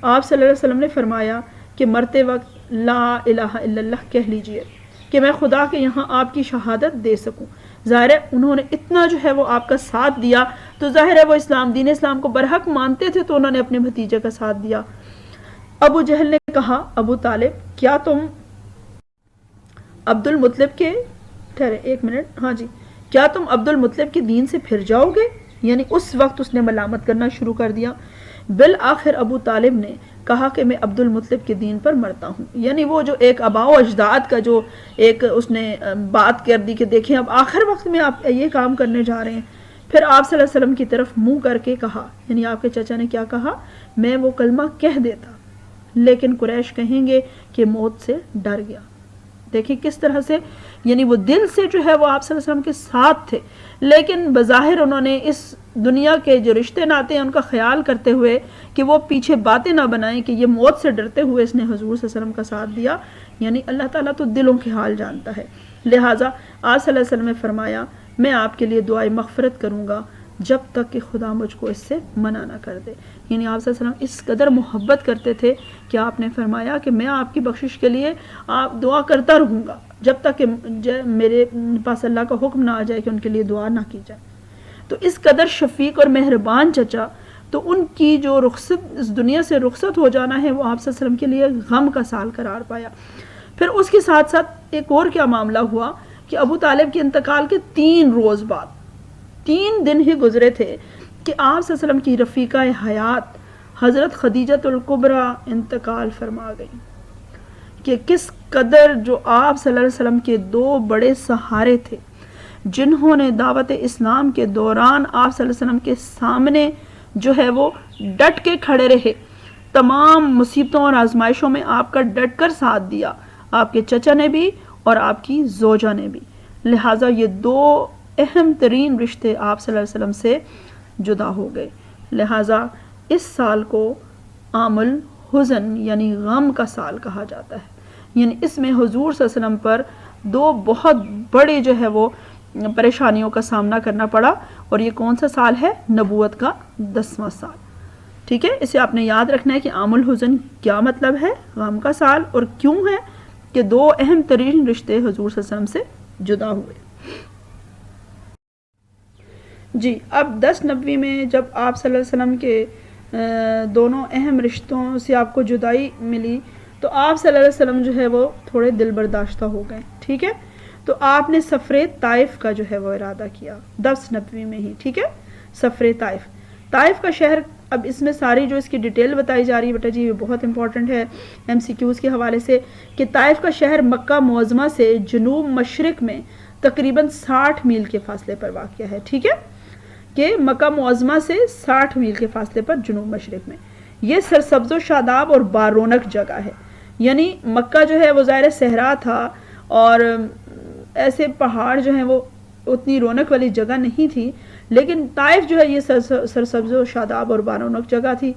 Speaker 2: آپ صلی اللہ علیہ وسلم نے فرمایا کہ مرتے وقت لا الہ الا اللہ کہہ لیجئے کہ میں خدا کے یہاں آپ کی شہادت دے سکوں۔ ظاہر ہے انہوں نے اتنا جو ہے وہ آپ کا ساتھ دیا، تو ظاہر ہے وہ دین اسلام کو برحق مانتے تھے، تو انہوں نے اپنے بھتیجے کا ساتھ دیا۔ ابو جہل نے کہا ابو طالب کیا تم عبد المطلب کے ٹھہرے ایک منٹ، ہاں جی، کیا تم عبد المطلب کے دین سے پھر جاؤ گے؟ یعنی اس وقت اس نے ملامت کرنا شروع کر دیا۔ بالآخر ابو طالب نے کہا کہ میں عبد المطلب کے دین پر مرتا ہوں، یعنی وہ جو ایک آباء و اجداد کا جو ایک اس نے بات کر دی کہ دیکھیں اب آخر وقت میں آپ یہ کام کرنے جا رہے ہیں۔ پھر آپ صلی اللہ علیہ وسلم کی طرف منہ کر کے کہا، یعنی آپ کے چچا نے کیا کہا، میں وہ کلمہ کہہ دیتا لیکن قریش کہیں گے کہ موت سے ڈر گیا۔ دیکھیں کس طرح سے، یعنی وہ دل سے جو ہے وہ آپ صلی اللہ علیہ وسلم کے ساتھ تھے، لیکن بظاہر انہوں نے اس دنیا کے جو رشتے ناتے ہیں ان کا خیال کرتے ہوئے کہ وہ پیچھے باتیں نہ بنائیں کہ یہ موت سے ڈرتے ہوئے اس نے حضور صلی اللہ علیہ وسلم کا ساتھ دیا۔ یعنی اللہ تعالیٰ تو دلوں کے حال جانتا ہے، لہٰذا آپ صلی اللہ علیہ وسلم نے فرمایا میں آپ کے لیے دعائے مغفرت کروں گا جب تک کہ خدا مجھ کو اس سے منع نہ کر دے۔ یعنی آپ صلی اللہ علیہ وسلم اس قدر محبت کرتے تھے کہ آپ نے فرمایا کہ میں آپ کی بخشش کے لیے آپ دعا کرتا رہوں گا جب تک کہ میرے پاس اللہ کا حکم نہ آ جائے کہ ان کے لیے دعا نہ کی جائے۔ تو اس قدر شفیق اور مہربان چچا، تو ان کی جو رخصت اس دنیا سے رخصت ہو جانا ہے وہ آپ صلی اللہ علیہ وسلم کے لیے غم کا سال قرار پایا۔ پھر اس کے ساتھ ساتھ ایک اور کیا معاملہ ہوا کہ ابو طالب کے انتقال کے 3 روز بعد، 3 دن ہی گزرے تھے کہ آپ صلی اللہ علیہ وسلم کی رفیقہ حیات حضرت خدیجۃ الکبریٰ انتقال فرما گئی، کہ کس قدر جو آپ صلی اللہ علیہ وسلم کے 2 بڑے سہارے تھے جنہوں نے دعوت اسلام کے دوران آپ صلی اللہ علیہ وسلم کے سامنے جو ہے وہ ڈٹ کے کھڑے رہے، تمام مصیبتوں اور آزمائشوں میں آپ کا ڈٹ کر ساتھ دیا، آپ کے چچا نے بھی اور آپ کی زوجہ نے بھی، لہٰذا یہ دو اہم ترین رشتے آپ صلی اللہ علیہ وسلم سے جدا ہو گئے۔ لہٰذا اس سال کو عام الحزن یعنی غم کا سال کہا جاتا ہے، یعنی اس میں حضور صلی اللہ علیہ وسلم پر دو بہت بڑے جو ہے وہ پریشانیوں کا سامنا کرنا پڑا، اور یہ کون سا سال ہے؟ نبوت کا 10واں سال۔ ٹھیک ہے، اسے آپ نے یاد رکھنا ہے کہ عام الحزن کیا مطلب ہے، غم کا سال، اور کیوں ہے کہ دو اہم ترین رشتے حضور صلی اللہ علیہ وسلم سے جدا ہوئے۔ جی، اب 10 نبوی میں جب آپ صلی اللہ علیہ وسلم کے دونوں اہم رشتوں سے آپ کو جدائی ملی تو آپ صلی اللہ علیہ وسلم جو ہے وہ تھوڑے دل برداشتہ ہو گئے۔ ٹھیک ہے، تو آپ نے سفر طائف کا جو ہے وہ ارادہ کیا 10 نبوی میں ہی۔ ٹھیک ہے، سفر طائف، طائف کا شہر، اب اس میں ساری جو اس کی ڈیٹیل بتائی جا رہی ہے بیٹا جی یہ بہت امپورٹنٹ ہے MCQs کے حوالے سے، کہ طائف کا شہر مکہ معظمہ سے جنوب مشرق میں تقریباً 60 میل کے فاصلے پر واقع ہے۔ ٹھیک ہے، کہ مکہ معظمہ سے 60 میل کے فاصلے پر جنوب مشرق میں، یہ سرسبز و شاداب اور بارونق جگہ ہے۔ یعنی مکہ جو ہے وہ ظاہر صحرا تھا اور ایسے پہاڑ جو ہیں وہ اتنی رونق والی جگہ نہیں تھی، لیکن طائف جو ہے یہ سرسبز و شاداب اور بارونق جگہ تھی۔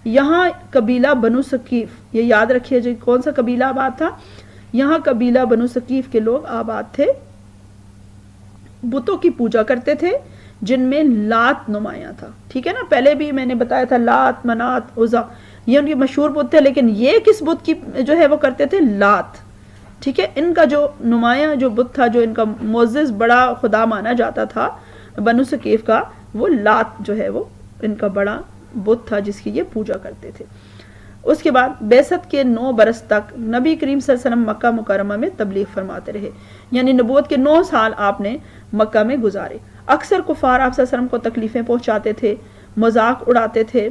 Speaker 2: یہاں قبیلہ بنو ثقیف، یہ یاد رکھیے جی کون سا قبیلہ آباد تھا؟ یہاں قبیلہ بنو ثقیف کے لوگ آباد تھے، بتوں کی پوجا کرتے تھے جن میں لات نمایاں تھا۔ ٹھیک ہے نا، پہلے بھی میں نے بتایا تھا لات، منات، عزا، یہ ان کے مشہور بت تھے، لیکن یہ کس بت کی جو ہے وہ کرتے تھے؟ لات۔ ٹھیک ہے، ان کا جو نمایاں جو بت تھا، جو ان کا معزز بڑا خدا مانا جاتا تھا بنو ثقیف کا، وہ لات جو ہے وہ ان کا بڑا بت تھا جس کی یہ پوجا کرتے تھے۔ اس کے بعد بعثت کے 9 برس تک نبی کریم صلی اللہ علیہ وسلم مکہ مکرمہ میں تبلیغ فرماتے رہے، یعنی نبوت کے 9 سال آپ نے مکہ میں گزارے۔ اکثر کفار آپ صلی اللہ علیہ وسلم کو تکلیفیں پہنچاتے تھے، مذاق اڑاتے تھے۔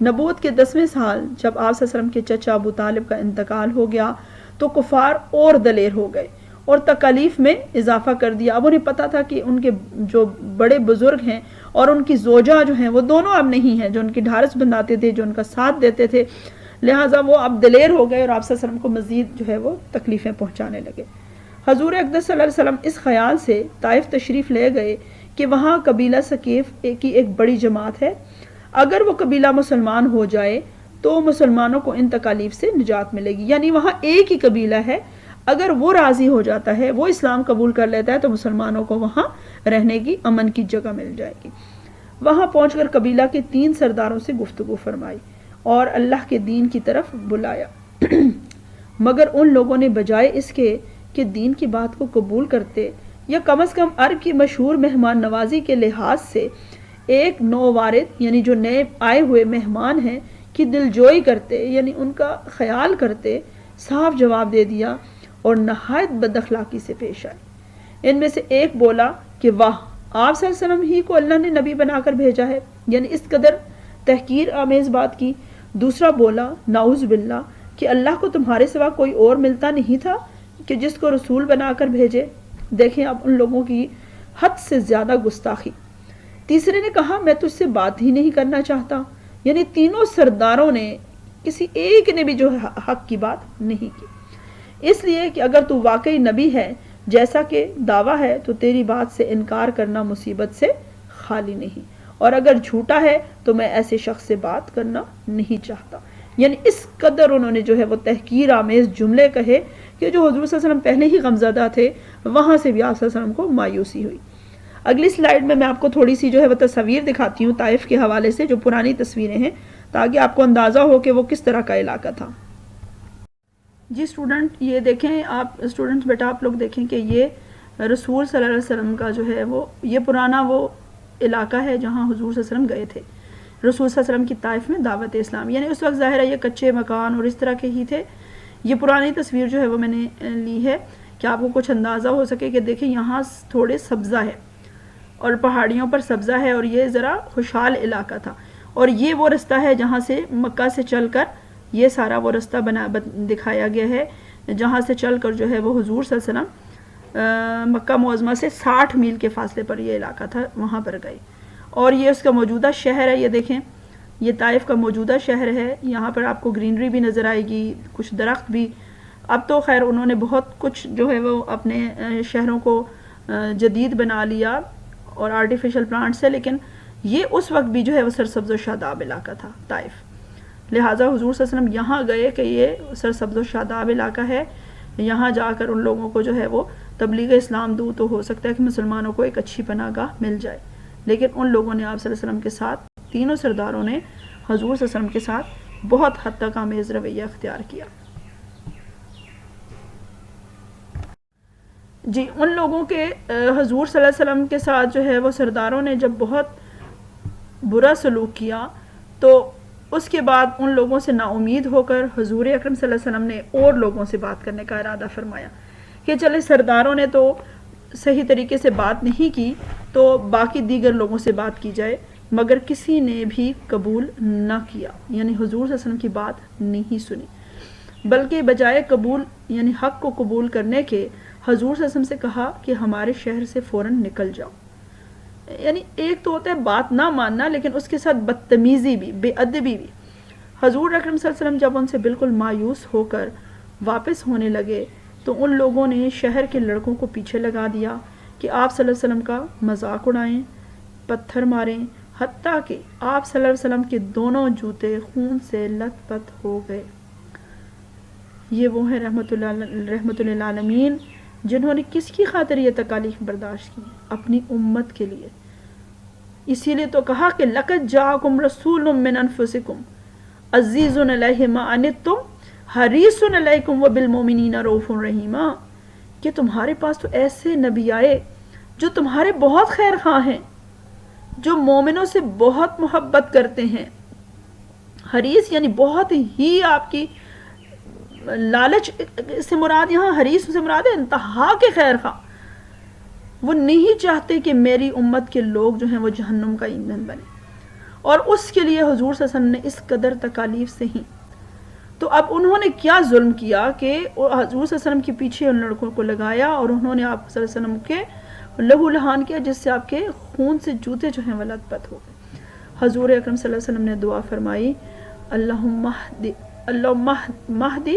Speaker 2: نبوت کے 10ویں سال جب آپ صلی اللہ علیہ وسلم کے چچا ابو طالب کا انتقال ہو گیا تو کفار اور دلیر ہو گئے اور تکالیف میں اضافہ کر دیا۔ اب انہیں پتا تھا کہ ان کے جو بڑے بزرگ ہیں اور ان کی زوجہ جو ہیں وہ دونوں اب نہیں ہیں جو ان کی ڈھارس بندھاتے تھے، جو ان کا ساتھ دیتے تھے، لہٰذا وہ اب دلیر ہو گئے اور آپ صلی اللہ علیہ وسلم کو مزید جو ہے وہ تکلیفیں پہنچانے لگے۔ حضور اقدس صلی اللہ علیہ وسلم اس خیال سے طائف تشریف لے گئے کہ وہاں قبیلہ ثقیف کی ایک بڑی جماعت ہے، اگر وہ قبیلہ مسلمان ہو جائے تو مسلمانوں کو ان تکالیف سے نجات ملے گی۔ یعنی وہاں ایک ہی قبیلہ ہے، اگر وہ راضی ہو جاتا ہے، وہ اسلام قبول کر لیتا ہے تو مسلمانوں کو وہاں رہنے کی امن کی جگہ مل جائے گی۔ وہاں پہنچ کر قبیلہ کے 3 سرداروں سے گفتگو فرمائی اور اللہ کے دین کی طرف بلایا، مگر ان لوگوں نے بجائے اس کے کہ دین کی بات کو قبول کرتے یا کم از کم عرب کی مشہور مہمان نوازی کے لحاظ سے ایک نووارد یعنی جو نئے آئے ہوئے مہمان ہیں کی دلجوئی کرتے، یعنی ان کا خیال کرتے، صاف جواب دے دیا اور نہایت بد اخلاقی سے پیش آئے۔ ان میں سے ایک بولا کہ واہ، آپ صلی اللہ علیہ وسلم ہی کو اللہ نے نبی بنا کر بھیجا ہے، یعنی اس قدر تحقیر آمیز بات کی۔ دوسرا بولا نعوذ باللہ کہ اللہ کو تمہارے سوا کوئی اور ملتا نہیں تھا کہ جس کو رسول بنا کر بھیجے۔ دیکھیں اب ان لوگوں کی حد سے زیادہ گستاخی۔ تیسرے نے کہا میں تجھ سے بات ہی نہیں کرنا چاہتا، یعنی تینوں سرداروں نے کسی ایک نے بھی جو حق کی بات نہیں کی، اس لیے کہ اگر تو واقعی نبی ہے جیسا کہ دعویٰ ہے تو تیری بات سے انکار کرنا مصیبت سے خالی نہیں، اور اگر جھوٹا ہے تو میں ایسے شخص سے بات کرنا نہیں چاہتا۔ یعنی اس قدر انہوں نے جو ہے وہ تحقیر آمیز جملے کہے کہ جو حضور صلی اللہ علیہ وسلم پہلے ہی غمزدہ تھے، وہاں سے بھی آپ صلی اللہ علیہ وسلم کو مایوسی ہوئی۔ اگلی سلائیڈ میں آپ کو تھوڑی سی جو ہے وہ تصویر دکھاتی ہوں طائف کے حوالے سے، جو پرانی تصویریں ہیں، تاکہ آپ کو اندازہ ہو کہ وہ کس طرح کا علاقہ تھا۔ جی اسٹوڈنٹ یہ دیکھیں، آپ اسٹوڈنٹس بیٹا آپ لوگ دیکھیں کہ یہ رسول صلی اللہ علیہ وسلم کا جو ہے وہ یہ پرانا وہ علاقہ ہے جہاں حضور صلی اللہ علیہ وسلم گئے تھے، رسول صلی اللہ علیہ وسلم کی طائف میں دعوت اسلام، یعنی اس وقت ظاہر ہے یہ کچے مکان اور اس طرح کے ہی تھے۔ یہ پرانی تصویر جو ہے وہ میں نے لی ہے کہ آپ کو کچھ اندازہ ہو سکے کہ دیکھیں یہاں تھوڑے سبزہ ہے اور پہاڑیوں پر سبزہ ہے اور یہ ذرا خوشحال علاقہ تھا، اور یہ وہ رستہ ہے جہاں سے مکہ سے چل کر یہ سارا وہ رستہ دکھایا گیا ہے جہاں سے چل کر جو ہے وہ حضور صلی اللہ علیہ وسلم مکہ معظمہ سے 60 میل کے فاصلے پر یہ علاقہ تھا، وہاں پر گئے، اور یہ اس کا موجودہ شہر ہے۔ یہ دیکھیں یہ طائف کا موجودہ شہر ہے. یہاں پر آپ کو گرینری بھی نظر آئے گی, کچھ درخت بھی. اب تو خیر انہوں نے بہت کچھ جو ہے وہ اپنے شہروں کو جدید بنا لیا اور آرٹیفیشل پلانٹس ہے, لیکن یہ اس وقت بھی جو ہے وہ سرسبز و شاداب علاقہ تھا طائف. لہٰذا حضور صلی اللہ علیہ وسلم یہاں گئے کہ یہ سرسبز و شاداب علاقہ ہے, یہاں جا کر ان لوگوں کو جو ہے وہ تبلیغ اسلام دوں تو ہو سکتا ہے کہ مسلمانوں کو ایک اچھی پناہ گاہ مل جائے. لیکن ان لوگوں نے آپ صلی اللہ علیہ وسلم کے ساتھ, تینوں سرداروں نے حضور صلی اللہ علیہ وسلم کے ساتھ بہت حد تک آمیز رویہ اختیار کیا. جی, ان لوگوں کے حضور صلی اللہ علیہ وسلم کے ساتھ جو ہے وہ سرداروں نے جب بہت برا سلوک کیا تو اس کے بعد ان لوگوں سے نا امید ہو کر حضور اکرم صلی اللہ علیہ وسلم نے اور لوگوں سے بات کرنے کا ارادہ فرمایا کہ چلے سرداروں نے تو صحیح طریقے سے بات نہیں کی تو باقی دیگر لوگوں سے بات کی جائے. مگر کسی نے بھی قبول نہ کیا, یعنی حضور صلی اللہ علیہ وسلم کی بات نہیں سنی, بلکہ بجائے قبول یعنی حق کو قبول کرنے کے حضور صلی اللہ علیہ وسلم سے کہا کہ ہمارے شہر سے فوراً نکل جاؤ. یعنی ایک تو ہوتا ہے بات نہ ماننا, لیکن اس کے ساتھ بدتمیزی بھی, بے ادبی بھی. حضور اکرم صلی اللہ علیہ وسلم جب ان سے بالکل مایوس ہو کر واپس ہونے لگے تو ان لوگوں نے شہر کے لڑکوں کو پیچھے لگا دیا کہ آپ صلی اللہ علیہ وسلم کا مذاق اڑائیں, پتھر ماریں, حتیٰ کہ آپ صلی اللہ علیہ وسلم کے دونوں جوتے خون سے لت پت ہو گئے. یہ وہ ہیں رحمت للعالمین جنہوں نے کس کی خاطر یہ تکالیف برداشت کی؟ اپنی امت کے لیے. اسی لیے تو کہا کہ لقد جاءکم رسول من انفسکم عزیز علیہ ما عنتم حریص علیکم وبالمؤمنین رؤوف رحیم, کہ تمہارے پاس تو ایسے نبی آئے جو تمہارے بہت خیر خواہ ہیں, جو مومنوں سے بہت محبت کرتے ہیں. حریص یعنی بہت ہی آپ کی لالچ سے مراد, یہاں حریص سے مراد ہے انتہا کے خیر خواہ. وہ نہیں چاہتے کہ میری امت کے لوگ جو ہیں وہ جہنم کا ایندھن بنے, اور اس کے لیے حضور صلی اللہ علیہ وسلم نے اس قدر تکالیف سہی. تو اب انہوں نے کیا ظلم کیا کہ حضور صلی اللہ علیہ وسلم کے پیچھے ان لڑکوں کو لگایا اور انہوں نے آپ صلی اللہ علیہ وسلم کے لہو لہان کیا, جس سے آپ کے خون سے جوتے جو ہیں وہ لت پت ہو گئے. حضور اکرم صلی اللہ علیہ وسلم نے دعا فرمائی, اللہم اہدی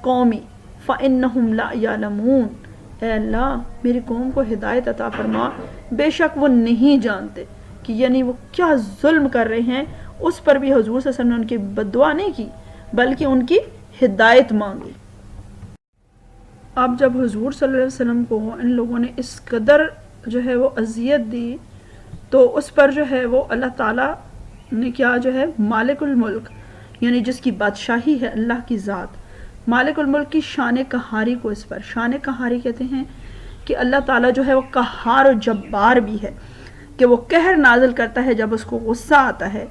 Speaker 2: قومی فإنہم لا یعلمون, اے اللہ میری قوم کو ہدایت عطا فرما, بے شک وہ نہیں جانتے. کہ یعنی وہ کیا ظلم کر رہے ہیں, اس پر بھی حضور صلی اللہ علیہ وسلم نے ان کی بد دعا نہیں کی بلکہ ان کی ہدایت مانگی. اب جب حضور صلی اللہ علیہ وسلم کو ان لوگوں نے اس قدر جو ہے وہ اذیت دی تو اس پر جو ہے وہ اللہ تعالیٰ نے کیا جو ہے مالک الملک, یعنی جس کی بادشاہی ہے اللہ کی ذات, مالک الملک کی شان قہاری کو, اس پر شان قہاری کہتے ہیں کہ اللہ تعالیٰ جو ہے وہ قہار و جبار بھی ہے, کہ وہ قہر نازل کرتا ہے جب اس کو غصہ آتا ہے,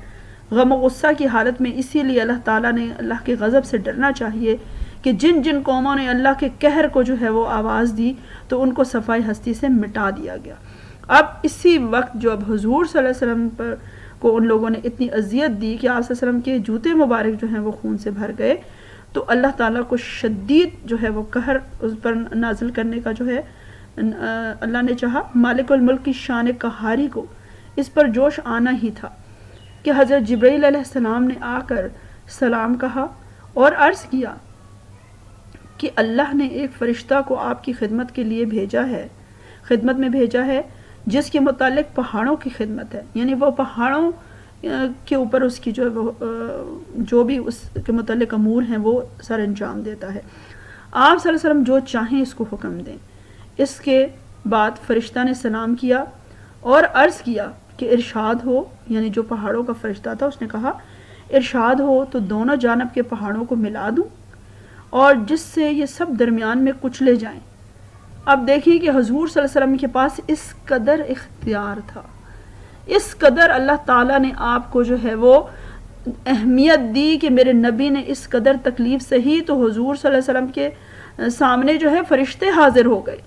Speaker 2: غم و غصہ کی حالت میں. اسی لیے اللہ تعالیٰ نے اللہ کے غضب سے ڈرنا چاہیے کہ جن جن قوموں نے اللہ کے قہر کو جو ہے وہ آواز دی تو ان کو صفائی ہستی سے مٹا دیا گیا. اب اسی وقت جو اب حضور صلی اللہ علیہ وسلم پر کو ان لوگوں نے اتنی اذیت دی کہ آپ صلی اللہ علیہ وسلم کے جوتے مبارک جو ہیں وہ خون سے بھر گئے, تو اللہ تعالیٰ کو شدید جو ہے وہ قہر اس پر نازل کرنے کا جو ہے اللہ نے چاہا. مالک الملک کی شان قہاری کو اس پر جوش آنا ہی تھا کہ حضرت جبرائیل علیہ السلام نے آ کر سلام کہا اور عرض کیا کہ اللہ نے ایک فرشتہ کو آپ کی خدمت کے لیے بھیجا ہے, خدمت میں بھیجا ہے, جس کے متعلق پہاڑوں کی خدمت ہے. یعنی وہ پہاڑوں کے اوپر اس کی جو بھی اس کے متعلق امور ہیں وہ سر انجام دیتا ہے. آپ صلی اللہ علیہ وسلم جو چاہیں اس کو حکم دیں. اس کے بعد فرشتہ نے سلام کیا اور عرض کیا کہ ارشاد ہو, یعنی جو پہاڑوں کا فرشتہ تھا اس نے کہا ارشاد ہو تو دونوں جانب کے پہاڑوں کو ملا دوں اور جس سے یہ سب درمیان میں کچلے جائیں. اب دیکھیے کہ حضور صلی اللہ علیہ وسلم کے پاس اس قدر اختیار تھا, اس قدر اللہ تعالیٰ نے آپ کو جو ہے وہ اہمیت دی کہ میرے نبی نے اس قدر تکلیف سہی تو حضور صلی اللہ علیہ وسلم کے سامنے جو ہے فرشتے حاضر ہو گئے.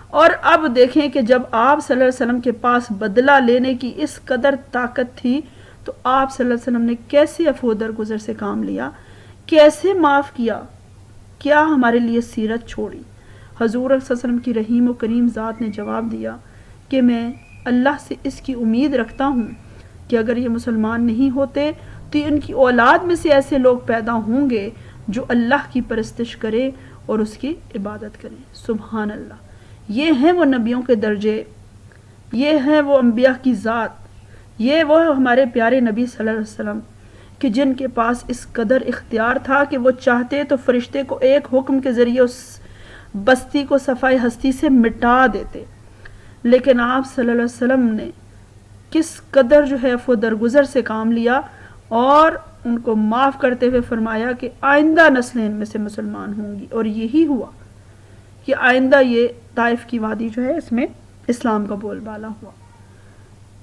Speaker 2: اور اب دیکھیں کہ جب آپ صلی اللہ علیہ وسلم کے پاس بدلہ لینے کی اس قدر طاقت تھی تو آپ صلی اللہ علیہ وسلم نے کیسے عفو درگزر سے کام لیا, کیسے معاف کیا, کیا ہمارے لیے سیرت چھوڑی. حضور صلی اللہ علیہ وسلم کی رحیم و کریم ذات نے جواب دیا کہ میں اللہ سے اس کی امید رکھتا ہوں کہ اگر یہ مسلمان نہیں ہوتے تو ان کی اولاد میں سے ایسے لوگ پیدا ہوں گے جو اللہ کی پرستش کرے اور اس کی عبادت کریں. سبحان اللہ. یہ ہیں وہ نبیوں کے درجے، یہ ہیں وہ انبیاء کی ذات، یہ وہ ہمارے پیارے نبی صلی اللہ علیہ وسلم کہ جن کے پاس اس قدر اختیار تھا کہ وہ چاہتے تو فرشتے کو ایک حکم کے ذریعے اس بستی کو صفائی ہستی سے مٹا دیتے. لیکن آپ صلی اللہ علیہ وسلم نے کس قدر جو ہے وہ درگزر سے کام لیا اور ان کو معاف کرتے ہوئے فرمایا کہ آئندہ نسلیں ان میں سے مسلمان ہوں گی. اور یہی ہوا کہ آئندہ یہ طائف کی وادی جو ہے اس میں اسلام کا بول بالا ہوا.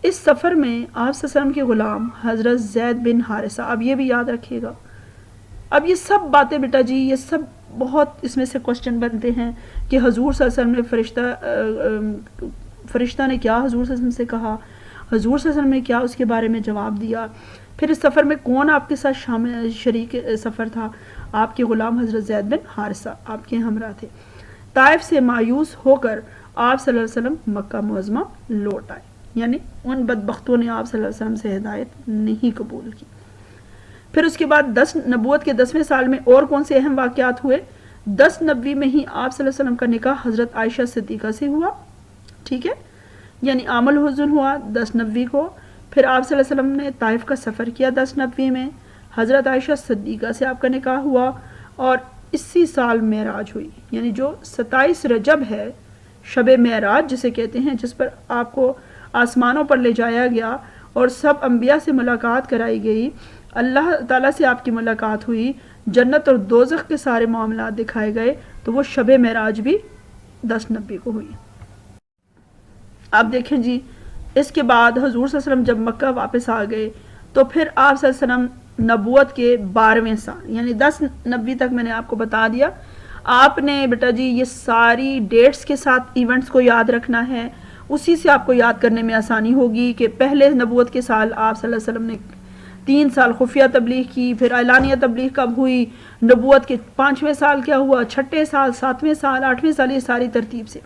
Speaker 2: اس سفر میں آپ صلی اللہ علیہ وسلم کے غلام حضرت زید بن حارثہ، اب یہ بھی یاد رکھیے گا. اب یہ سب باتیں بیٹا جی، یہ سب بہت اس میں سے کوشچن بنتے ہیں کہ حضور صلی اللہ علیہ وسلم نے فرشتہ نے کیا حضور صلی اللہ علیہ وسلم سے کہا، حضور صلی اللہ علیہ وسلم نے کیا اس کے بارے میں جواب دیا، پھر اس سفر میں کون آپ کے ساتھ شامل شریک سفر تھا. آپ کے غلام حضرت زید بن حارثہ آپ کے ہمراہ تھے. طائف سے مایوس ہو کر آپ صلی اللہ علیہ وسلم مکہ معظمہ لوٹ آئے، یعنی ان بدبختوں نے آپ صلی اللہ علیہ وسلم سے ہدایت نہیں قبول کی. پھر اس کے بعد نبوت کے 10ویں سال میں اور کون سے اہم واقعات ہوئے. 10 نبوی میں ہی آپ صلی اللہ علیہ وسلم کا نکاح حضرت عائشہ صدیقہ سے ہوا، ٹھیک ہے، یعنی عام الحزن ہوا 10 نبوی کو. پھر آپ صلی اللہ علیہ وسلم نے طائف کا سفر کیا 10 نبوی میں، حضرت عائشہ صدیقہ سے آپ کا نکاح ہوا، اور اسی سال معراج ہوئی، یعنی جو 27 رجب ہے شب معراج جسے کہتے ہیں، جس پر آپ کو آسمانوں پر لے جایا گیا اور سب انبیاء سے ملاقات کرائی گئی، اللہ تعالیٰ سے آپ کی ملاقات ہوئی، جنت اور دوزخ کے سارے معاملات دکھائے گئے، تو وہ شب معراج بھی 10 نبی کو ہوئی. آپ دیکھیں جی، اس کے بعد حضور صلی اللہ علیہ وسلم جب مکہ واپس آ گئے تو پھر آپ صلی اللہ علیہ وسلم نبوت کے 12ویں سال، یعنی 10 نبی تک میں نے آپ کو بتا دیا. آپ نے بیٹا جی یہ ساری ڈیٹس کے ساتھ ایونٹس کو یاد رکھنا ہے، اسی سے آپ کو یاد کرنے میں آسانی ہوگی کہ پہلے نبوت کے سال آپ صلی اللہ علیہ وسلم نے 3 سال خفیہ تبلیغ کی، پھر اعلانیہ تبلیغ کب ہوئی، نبوت کے 5ویں سال کیا ہوا، 6ٹھے سال، 7ویں سال، 8ویں سال، یہ ساری ترتیب سے.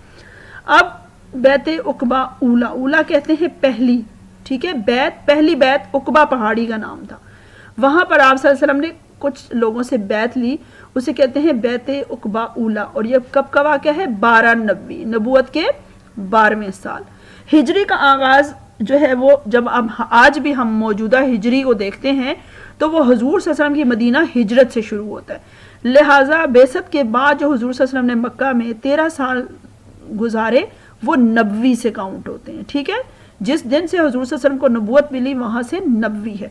Speaker 2: اب بیت عقبہ اولا کہتے ہیں پہلی، ٹھیک ہے، بیت پہلی بیت عقبہ پہاڑی کا نام تھا، وہاں پر آپ صلی اللہ علیہ وسلم نے کچھ لوگوں سے بیت لی، اسے کہتے ہیں بیت عقبہ اولا. اور یہ کب کا واقعہ ہے؟ 12 نبی، نبوت کے 12ویں سال. ہجری کا آغاز جو ہے وہ جب اب آج بھی ہم موجودہ ہجری کو دیکھتے ہیں تو وہ حضور صلی اللہ علیہ وسلم کی مدینہ ہجرت سے شروع ہوتا ہے. لہٰذا بعثت کے بعد جو حضور صلی اللہ علیہ وسلم نے مکہ میں 13 سال گزارے وہ نبوی سے کاؤنٹ ہوتے ہیں، ٹھیک ہے. جس دن سے حضور صلی اللہ علیہ وسلم کو نبوت ملی وہاں سے نبوی ہے.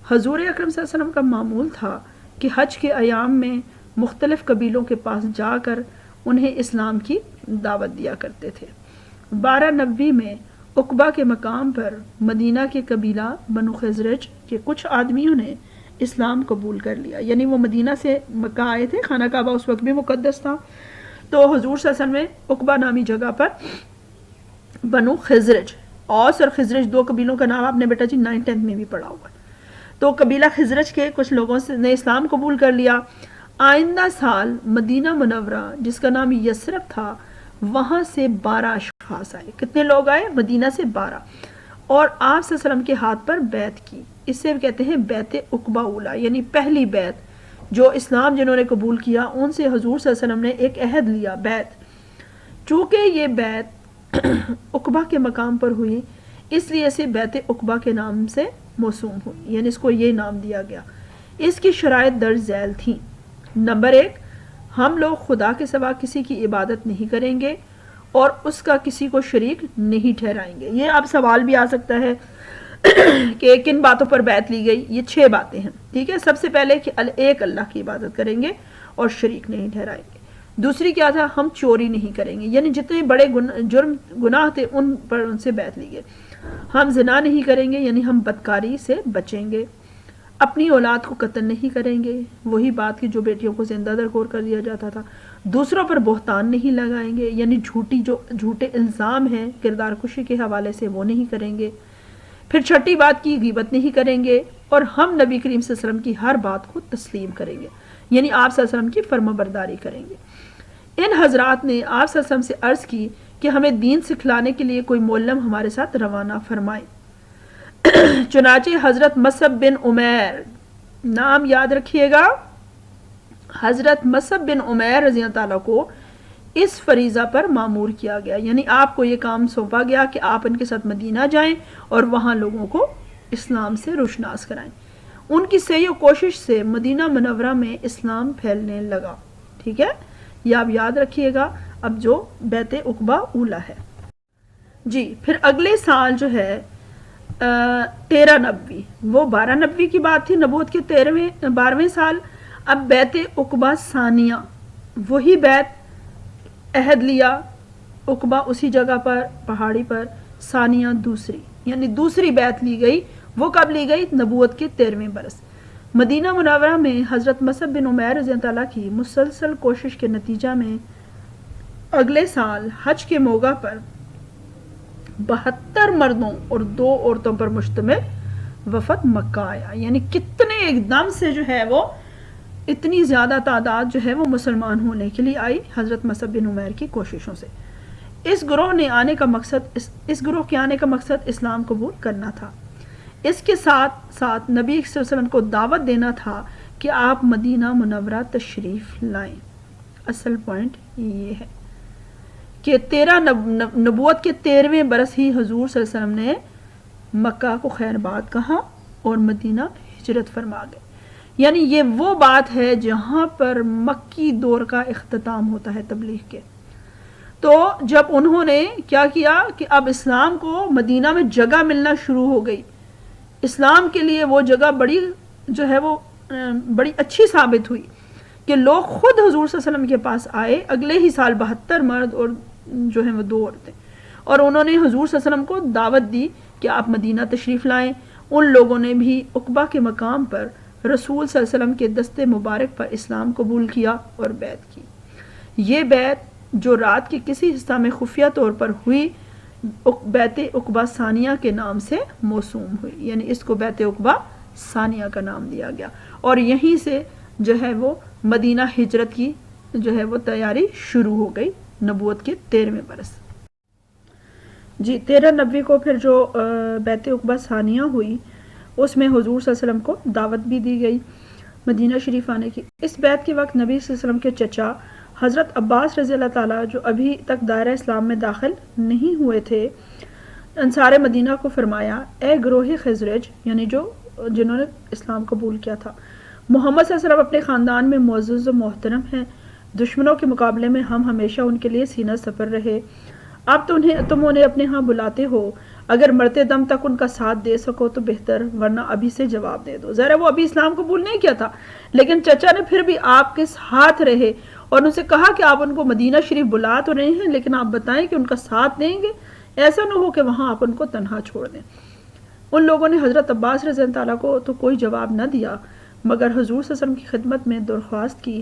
Speaker 2: حضور اکرم صلی اللہ علیہ وسلم کا معمول تھا کہ حج کے ایام میں مختلف قبیلوں کے پاس جا کر انہیں اسلام کی دعوت دیا کرتے تھے. 12 نبوی میں عقبہ کے مقام پر مدینہ کے قبیلہ بنو خزرج کے کچھ آدمیوں نے اسلام قبول کر لیا، یعنی وہ مدینہ سے مکہ آئے تھے، خانہ کعبہ اس وقت بھی مقدس تھا. تو حضور صلی اللہ علیہ وسلم نے عقبہ نامی جگہ پر بنو خزرج، اوس اور خزرج 2 قبیلوں کا نام آپ نے بیٹا جی 9th میں بھی پڑھا ہوا ہے. تو قبیلہ خزرج کے کچھ لوگوں نے اسلام قبول کر لیا. آئندہ سال مدینہ منورہ جس کا نام یثرب تھا وہاں سے 12 اشخاص آئے. کتنے لوگ آئے؟ مدینہ سے 12، اور آپ صلی اللہ علیہ وسلم کے ہاتھ پر بیعت کی. اسے کہتے ہیں بیعت عقبہ اولا، یعنی پہلی بیعت. جو اسلام جنہوں نے قبول کیا ان سے حضور صلی اللہ علیہ وسلم نے ایک عہد لیا، بیعت. چونکہ یہ بیعت عقبہ کے مقام پر ہوئی اس لیے اسے بیعت عقبہ کے نام سے موسوم ہوئی، یعنی اس کو یہ نام دیا گیا. اس کی شرائط درج ذیل تھیں. نمبر 1، ہم لوگ خدا کے سوا کسی کی عبادت نہیں کریں گے اور اس کا کسی کو شریک نہیں ٹھہرائیں گے. یہ اب سوال بھی آ سکتا ہے کہ کن باتوں پر بیعت لی گئی؟ یہ 6 باتیں ہیں، ٹھیک ہے. سب سے پہلے کہ ایک اللہ کی عبادت کریں گے اور شریک نہیں ٹھہرائیں گے. دوسری کیا تھا؟ ہم چوری نہیں کریں گے، یعنی جتنے بڑے گناہ تھے ان پر ان سے بیعت لی گئی. ہم زنا نہیں کریں گے، یعنی ہم بدکاری سے بچیں گے. اپنی اولاد کو قتل نہیں کریں گے، وہی بات کہ جو بیٹیوں کو زندہ درگور کر دیا جاتا تھا. دوسروں پر بہتان نہیں لگائیں گے، یعنی جھوٹے الزام ہیں کردار کشی کے حوالے سے وہ نہیں کریں گے. پھر چھٹی بات کی غیبت نہیں کریں گے، اور ہم نبی کریم صلی اللہ علیہ وسلم کی ہر بات کو تسلیم کریں گے، یعنی آپ صلی اللہ علیہ وسلم کی فرما برداری کریں گے. ان حضرات نے آپ صلی اللہ علیہ وسلم سے عرض کی کہ ہمیں دین سکھلانے کے لیے کوئی معلم ہمارے ساتھ روانہ فرمائے. چنانچہ حضرت مصعب بن عمیر، نام یاد رکھیے گا، حضرت مصعب بن عمیر رضی اللہ تعالیٰ کو اس فریضہ پر معمور کیا گیا، یعنی آپ کو یہ کام سونپا گیا کہ آپ ان کے ساتھ مدینہ جائیں اور وہاں لوگوں کو اسلام سے روشناس کرائیں۔ ان کی سعی و کوشش سے مدینہ منورہ میں اسلام پھیلنے لگا، ٹھیک ہے، یہ آپ یاد رکھیے گا۔ اب جو بیعت عقبہ اولا ہے جی، پھر اگلے سال جو ہے 13 نبوی، وہ 12 نبوی کی بات تھی، نبوت کے 12ویں سال۔ اب بیعت عقبہ ثانیہ، وہی بیعت عہد لیا عقبہ اسی جگہ پر پہاڑی پر، ثانیہ دوسری، یعنی دوسری بیعت لی گئی، وہ کب لی گئی؟ نبوت کے 13ویں برس۔ مدینہ منورہ میں حضرت مصعب بن عمیر رضی اللہ تعالیٰ کی مسلسل کوشش کے نتیجہ میں اگلے سال حج کے موقع پر 72 مردوں اور 2 عورتوں پر مشتمل وفد مکہ آیا، یعنی کتنے ایک دم سے جو ہے وہ اتنی زیادہ تعداد جو ہے وہ مسلمان ہونے کے لیے آئی حضرت مصعب بن عمیر کی کوششوں سے۔ اس گروہ کے آنے کا مقصد اسلام قبول کرنا تھا۔ اس کے ساتھ ساتھ نبی صلی اللہ علیہ وسلم کو دعوت دینا تھا کہ آپ مدینہ منورہ تشریف لائیں۔ اصل پوائنٹ یہ ہے کہ نبوت کے 13ویں برس ہی حضور صلی اللہ علیہ وسلم نے مکہ کو خیر باد کہا اور مدینہ ہجرت فرما گئے، یعنی یہ وہ بات ہے جہاں پر مکی دور کا اختتام ہوتا ہے تبلیغ کے۔ تو جب انہوں نے کیا کیا کہ اب اسلام کو مدینہ میں جگہ ملنا شروع ہو گئی، اسلام کے لیے وہ جگہ بڑی جو ہے وہ بڑی اچھی ثابت ہوئی کہ لوگ خود حضور صلی اللہ علیہ وسلم کے پاس آئے، اگلے ہی سال 72 مرد اور جو ہیں وہ 2 عورتیں، اور انہوں نے حضور صلی اللہ علیہ وسلم کو دعوت دی کہ آپ مدینہ تشریف لائیں۔ ان لوگوں نے بھی عقبہ کے مقام پر رسول صلی اللہ علیہ وسلم کے دست مبارک پر اسلام قبول کیا اور بیعت کی۔ یہ بیعت جو رات کے کسی حصہ میں خفیہ طور پر ہوئی، بیعت عقبہ ثانیہ کے نام سے موسوم ہوئی، یعنی اس کو بیعت عقبہ ثانیہ کا نام دیا گیا، اور یہیں سے جو ہے وہ مدینہ ہجرت کی جو ہے وہ تیاری شروع ہو گئی نبوت کے 13ویں برس جی۔ 13 نبوی کو پھر جو بیعت عقبہ ثانیہ ہوئی اس میں حضور صلی اللہ علیہ وسلم کو دعوت بھی دی گئی مدینہ شریف آنے کی۔ اس بیعت کے وقت نبی صلی اللہ علیہ وسلم کے چچا حضرت عباس رضی اللہ تعالیٰ جو ابھی تک دائرہ اسلام میں داخل نہیں ہوئے تھے، انصار مدینہ کو فرمایا، اے گروہ خزرج، یعنی جنہوں نے اسلام قبول کیا تھا، محمد صلی اللہ علیہ وسلم اپنے خاندان میں معزز و محترم ہیں، دشمنوں کے مقابلے میں ہم ہمیشہ ان کے لیے سینہ سپر رہے، اب تم انہیں اپنے ہاں بلاتے ہو، اگر مرتے دم تک ان کا ساتھ دے سکو تو بہتر، ورنہ ابھی سے جواب دے دو۔ ذرا وہ ابھی اسلام قبول نہیں کیا تھا، لیکن چچا نے پھر بھی آپ کے ساتھ رہے اور ان سے کہا کہ آپ ان کو مدینہ شریف بلا تو رہے ہیں، لیکن آپ بتائیں کہ ان کا ساتھ دیں گے، ایسا نہ ہو کہ وہاں آپ ان کو تنہا چھوڑ دیں۔ ان لوگوں نے حضرت عباس رضی اللہ تعالیٰ کو تو کوئی جواب نہ دیا، مگر حضور صلی اللہ علیہ وسلم کی خدمت میں درخواست کی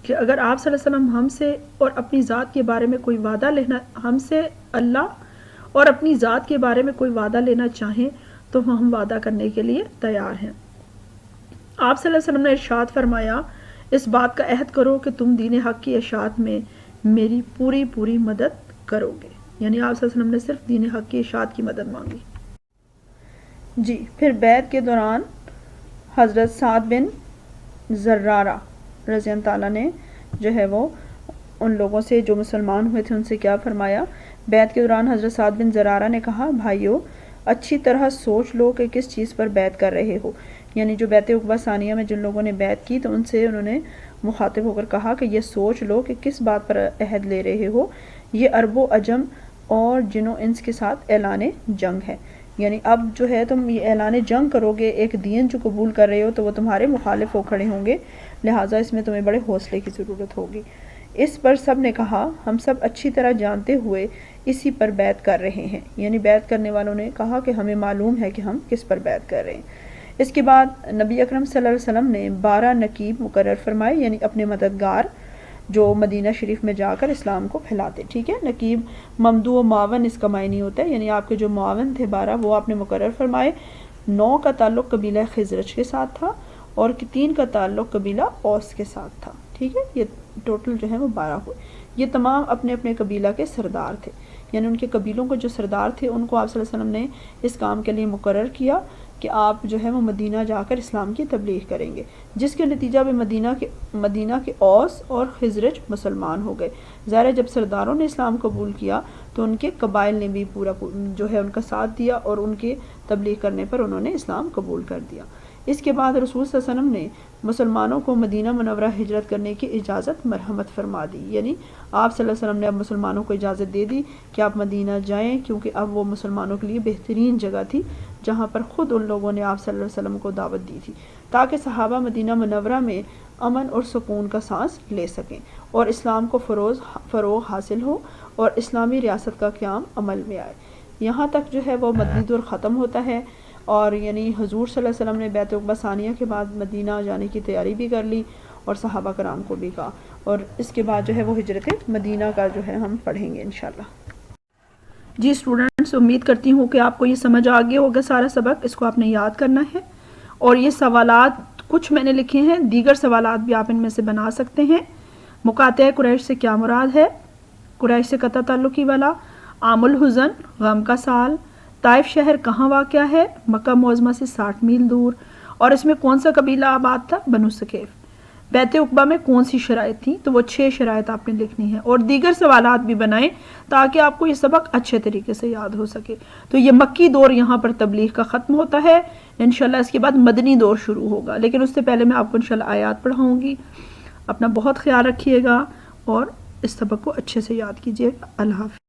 Speaker 2: کہ اگر آپ صلی اللہ علیہ وسلم ہم سے اور اپنی ذات کے بارے میں کوئی وعدہ لینا، ہم سے اللہ اور اپنی ذات کے بارے میں کوئی وعدہ لینا چاہیں تو ہم وعدہ کرنے کے لیے تیار ہیں۔ آپ صلی اللہ علیہ وسلم نے ارشاد فرمایا، اس بات کا عہد کرو کہ تم دین حق کی اشاعت میں میری پوری مدد کرو گے، یعنی آپ صلی اللہ علیہ وسلم نے صرف دین حق کی اشاعت کی مدد مانگی جی۔ پھر بیعت کے دوران حضرت سعد بن زرارہ رضی اللہ تعالیٰ نے جو ہے وہ ان لوگوں سے جو مسلمان ہوئے تھے ان سے کیا فرمایا؟ بیعت کے دوران حضرت سعد بن زرارہ نے کہا، بھائیو اچھی طرح سوچ لو کہ کس چیز پر بیعت کر رہے ہو، یعنی جو بیعت عقبہ ثانیہ میں جن لوگوں نے بیعت کی تو ان سے انہوں نے مخاطب ہو کر کہا کہ یہ سوچ لو کہ کس بات پر عہد لے رہے ہو، یہ عرب و عجم اور جن و انس کے ساتھ اعلان جنگ ہے، یعنی اب جو ہے تم یہ اعلان جنگ کرو گے، ایک دین جو قبول کر رہے ہو تو وہ تمہارے مخالف ہو کھڑے ہوں گے، لہٰذا اس میں تمہیں بڑے حوصلے کی ضرورت ہوگی۔ اس پر سب نے کہا، ہم سب اچھی طرح جانتے ہوئے اسی پر بیعت کر رہے ہیں، یعنی بیعت کرنے والوں نے کہا کہ ہمیں معلوم ہے کہ ہم کس پر بیعت کر رہے ہیں۔ اس کے بعد نبی اکرم صلی اللہ علیہ وسلم نے 12 نقیب مقرر فرمائے، یعنی اپنے مددگار جو مدینہ شریف میں جا کر اسلام کو پھیلاتے، ٹھیک ہے۔ نقیب ممدو و معاون اس کا معنی ہوتا ہے، یعنی آپ کے جو معاون تھے 12 وہ آپ نے مقرر فرمائے۔ 9 کا تعلق قبیلہ خزرج کے ساتھ تھا اور 3 کا تعلق قبیلہ اوس کے ساتھ تھا، ٹھیک ہے۔ یہ ٹوٹل جو ہے وہ 12 ہوئے۔ یہ تمام اپنے اپنے قبیلہ کے سردار تھے، یعنی ان کے قبیلوں کو جو سردار تھے ان کو آپ صلی اللہ علیہ وسلم نے اس کام کے لیے مقرر کیا کہ آپ جو ہے وہ مدینہ جا کر اسلام کی تبلیغ کریں گے، جس کے نتیجہ میں مدینہ کے اوس اور خزرج مسلمان ہو گئے۔ ظاہر ہے جب سرداروں نے اسلام قبول کیا تو ان کے قبائل نے بھی پورا جو ہے ان کا ساتھ دیا اور ان کے تبلیغ کرنے پر انہوں نے اسلام قبول کر دیا۔ اس کے بعد رسول صلی اللہ علیہ وسلم نے مسلمانوں کو مدینہ منورہ ہجرت کرنے کی اجازت مرحمت فرما دی، یعنی آپ صلی اللہ علیہ وسلم نے اب مسلمانوں کو اجازت دے دی کہ آپ مدینہ جائیں، کیونکہ اب وہ مسلمانوں کے لیے بہترین جگہ تھی جہاں پر خود ان لوگوں نے آپ صلی اللہ علیہ وسلم کو دعوت دی تھی، تاکہ صحابہ مدینہ منورہ میں امن اور سکون کا سانس لے سکیں اور اسلام کو فروغ حاصل ہو اور اسلامی ریاست کا قیام عمل میں آئے۔ یہاں تک جو ہے وہ مدنی دور ختم ہوتا ہے، اور یعنی حضور صلی اللہ علیہ وسلم نے بیعت عقبہ ثانیہ کے بعد مدینہ جانے کی تیاری بھی کر لی اور صحابہ کرام کو بھی کہا، اور اس کے بعد جو ہے وہ ہجرت مدینہ کا جو ہے ہم پڑھیں گے انشاءاللہ۔ جی اسٹوڈنٹس، امید کرتی ہوں کہ آپ کو یہ سمجھ آ گیا ہوگا سارا سبق، اس کو آپ نے یاد کرنا ہے، اور یہ سوالات کچھ میں نے لکھے ہیں، دیگر سوالات بھی آپ ان میں سے بنا سکتے ہیں۔ مقاطع قریش سے کیا مراد ہے؟ قریش سے قطع تعلقی والا، عام الحزن غم کا سال، طائف شہر کہاں واقع ہے؟ مکہ معظمہ سے 60 میل دور، اور اس میں کون سا قبیلہ آباد تھا؟ بنو ثقیف۔ بیعت عقبہ میں کون سی شرائط تھیں؟ تو وہ 6 شرائط آپ نے لکھنی ہے، اور دیگر سوالات بھی بنائیں تاکہ آپ کو یہ سبق اچھے طریقے سے یاد ہو سکے۔ تو یہ مکی دور یہاں پر تبلیغ کا ختم ہوتا ہے، انشاءاللہ اس کے بعد مدنی دور شروع ہوگا، لیکن اس سے پہلے میں آپ کو انشاءاللہ آیات پڑھاؤں گی۔ اپنا بہت خیال رکھیے گا اور اس سبق کو اچھے سے یاد کیجیے گا۔ اللہ حافظ۔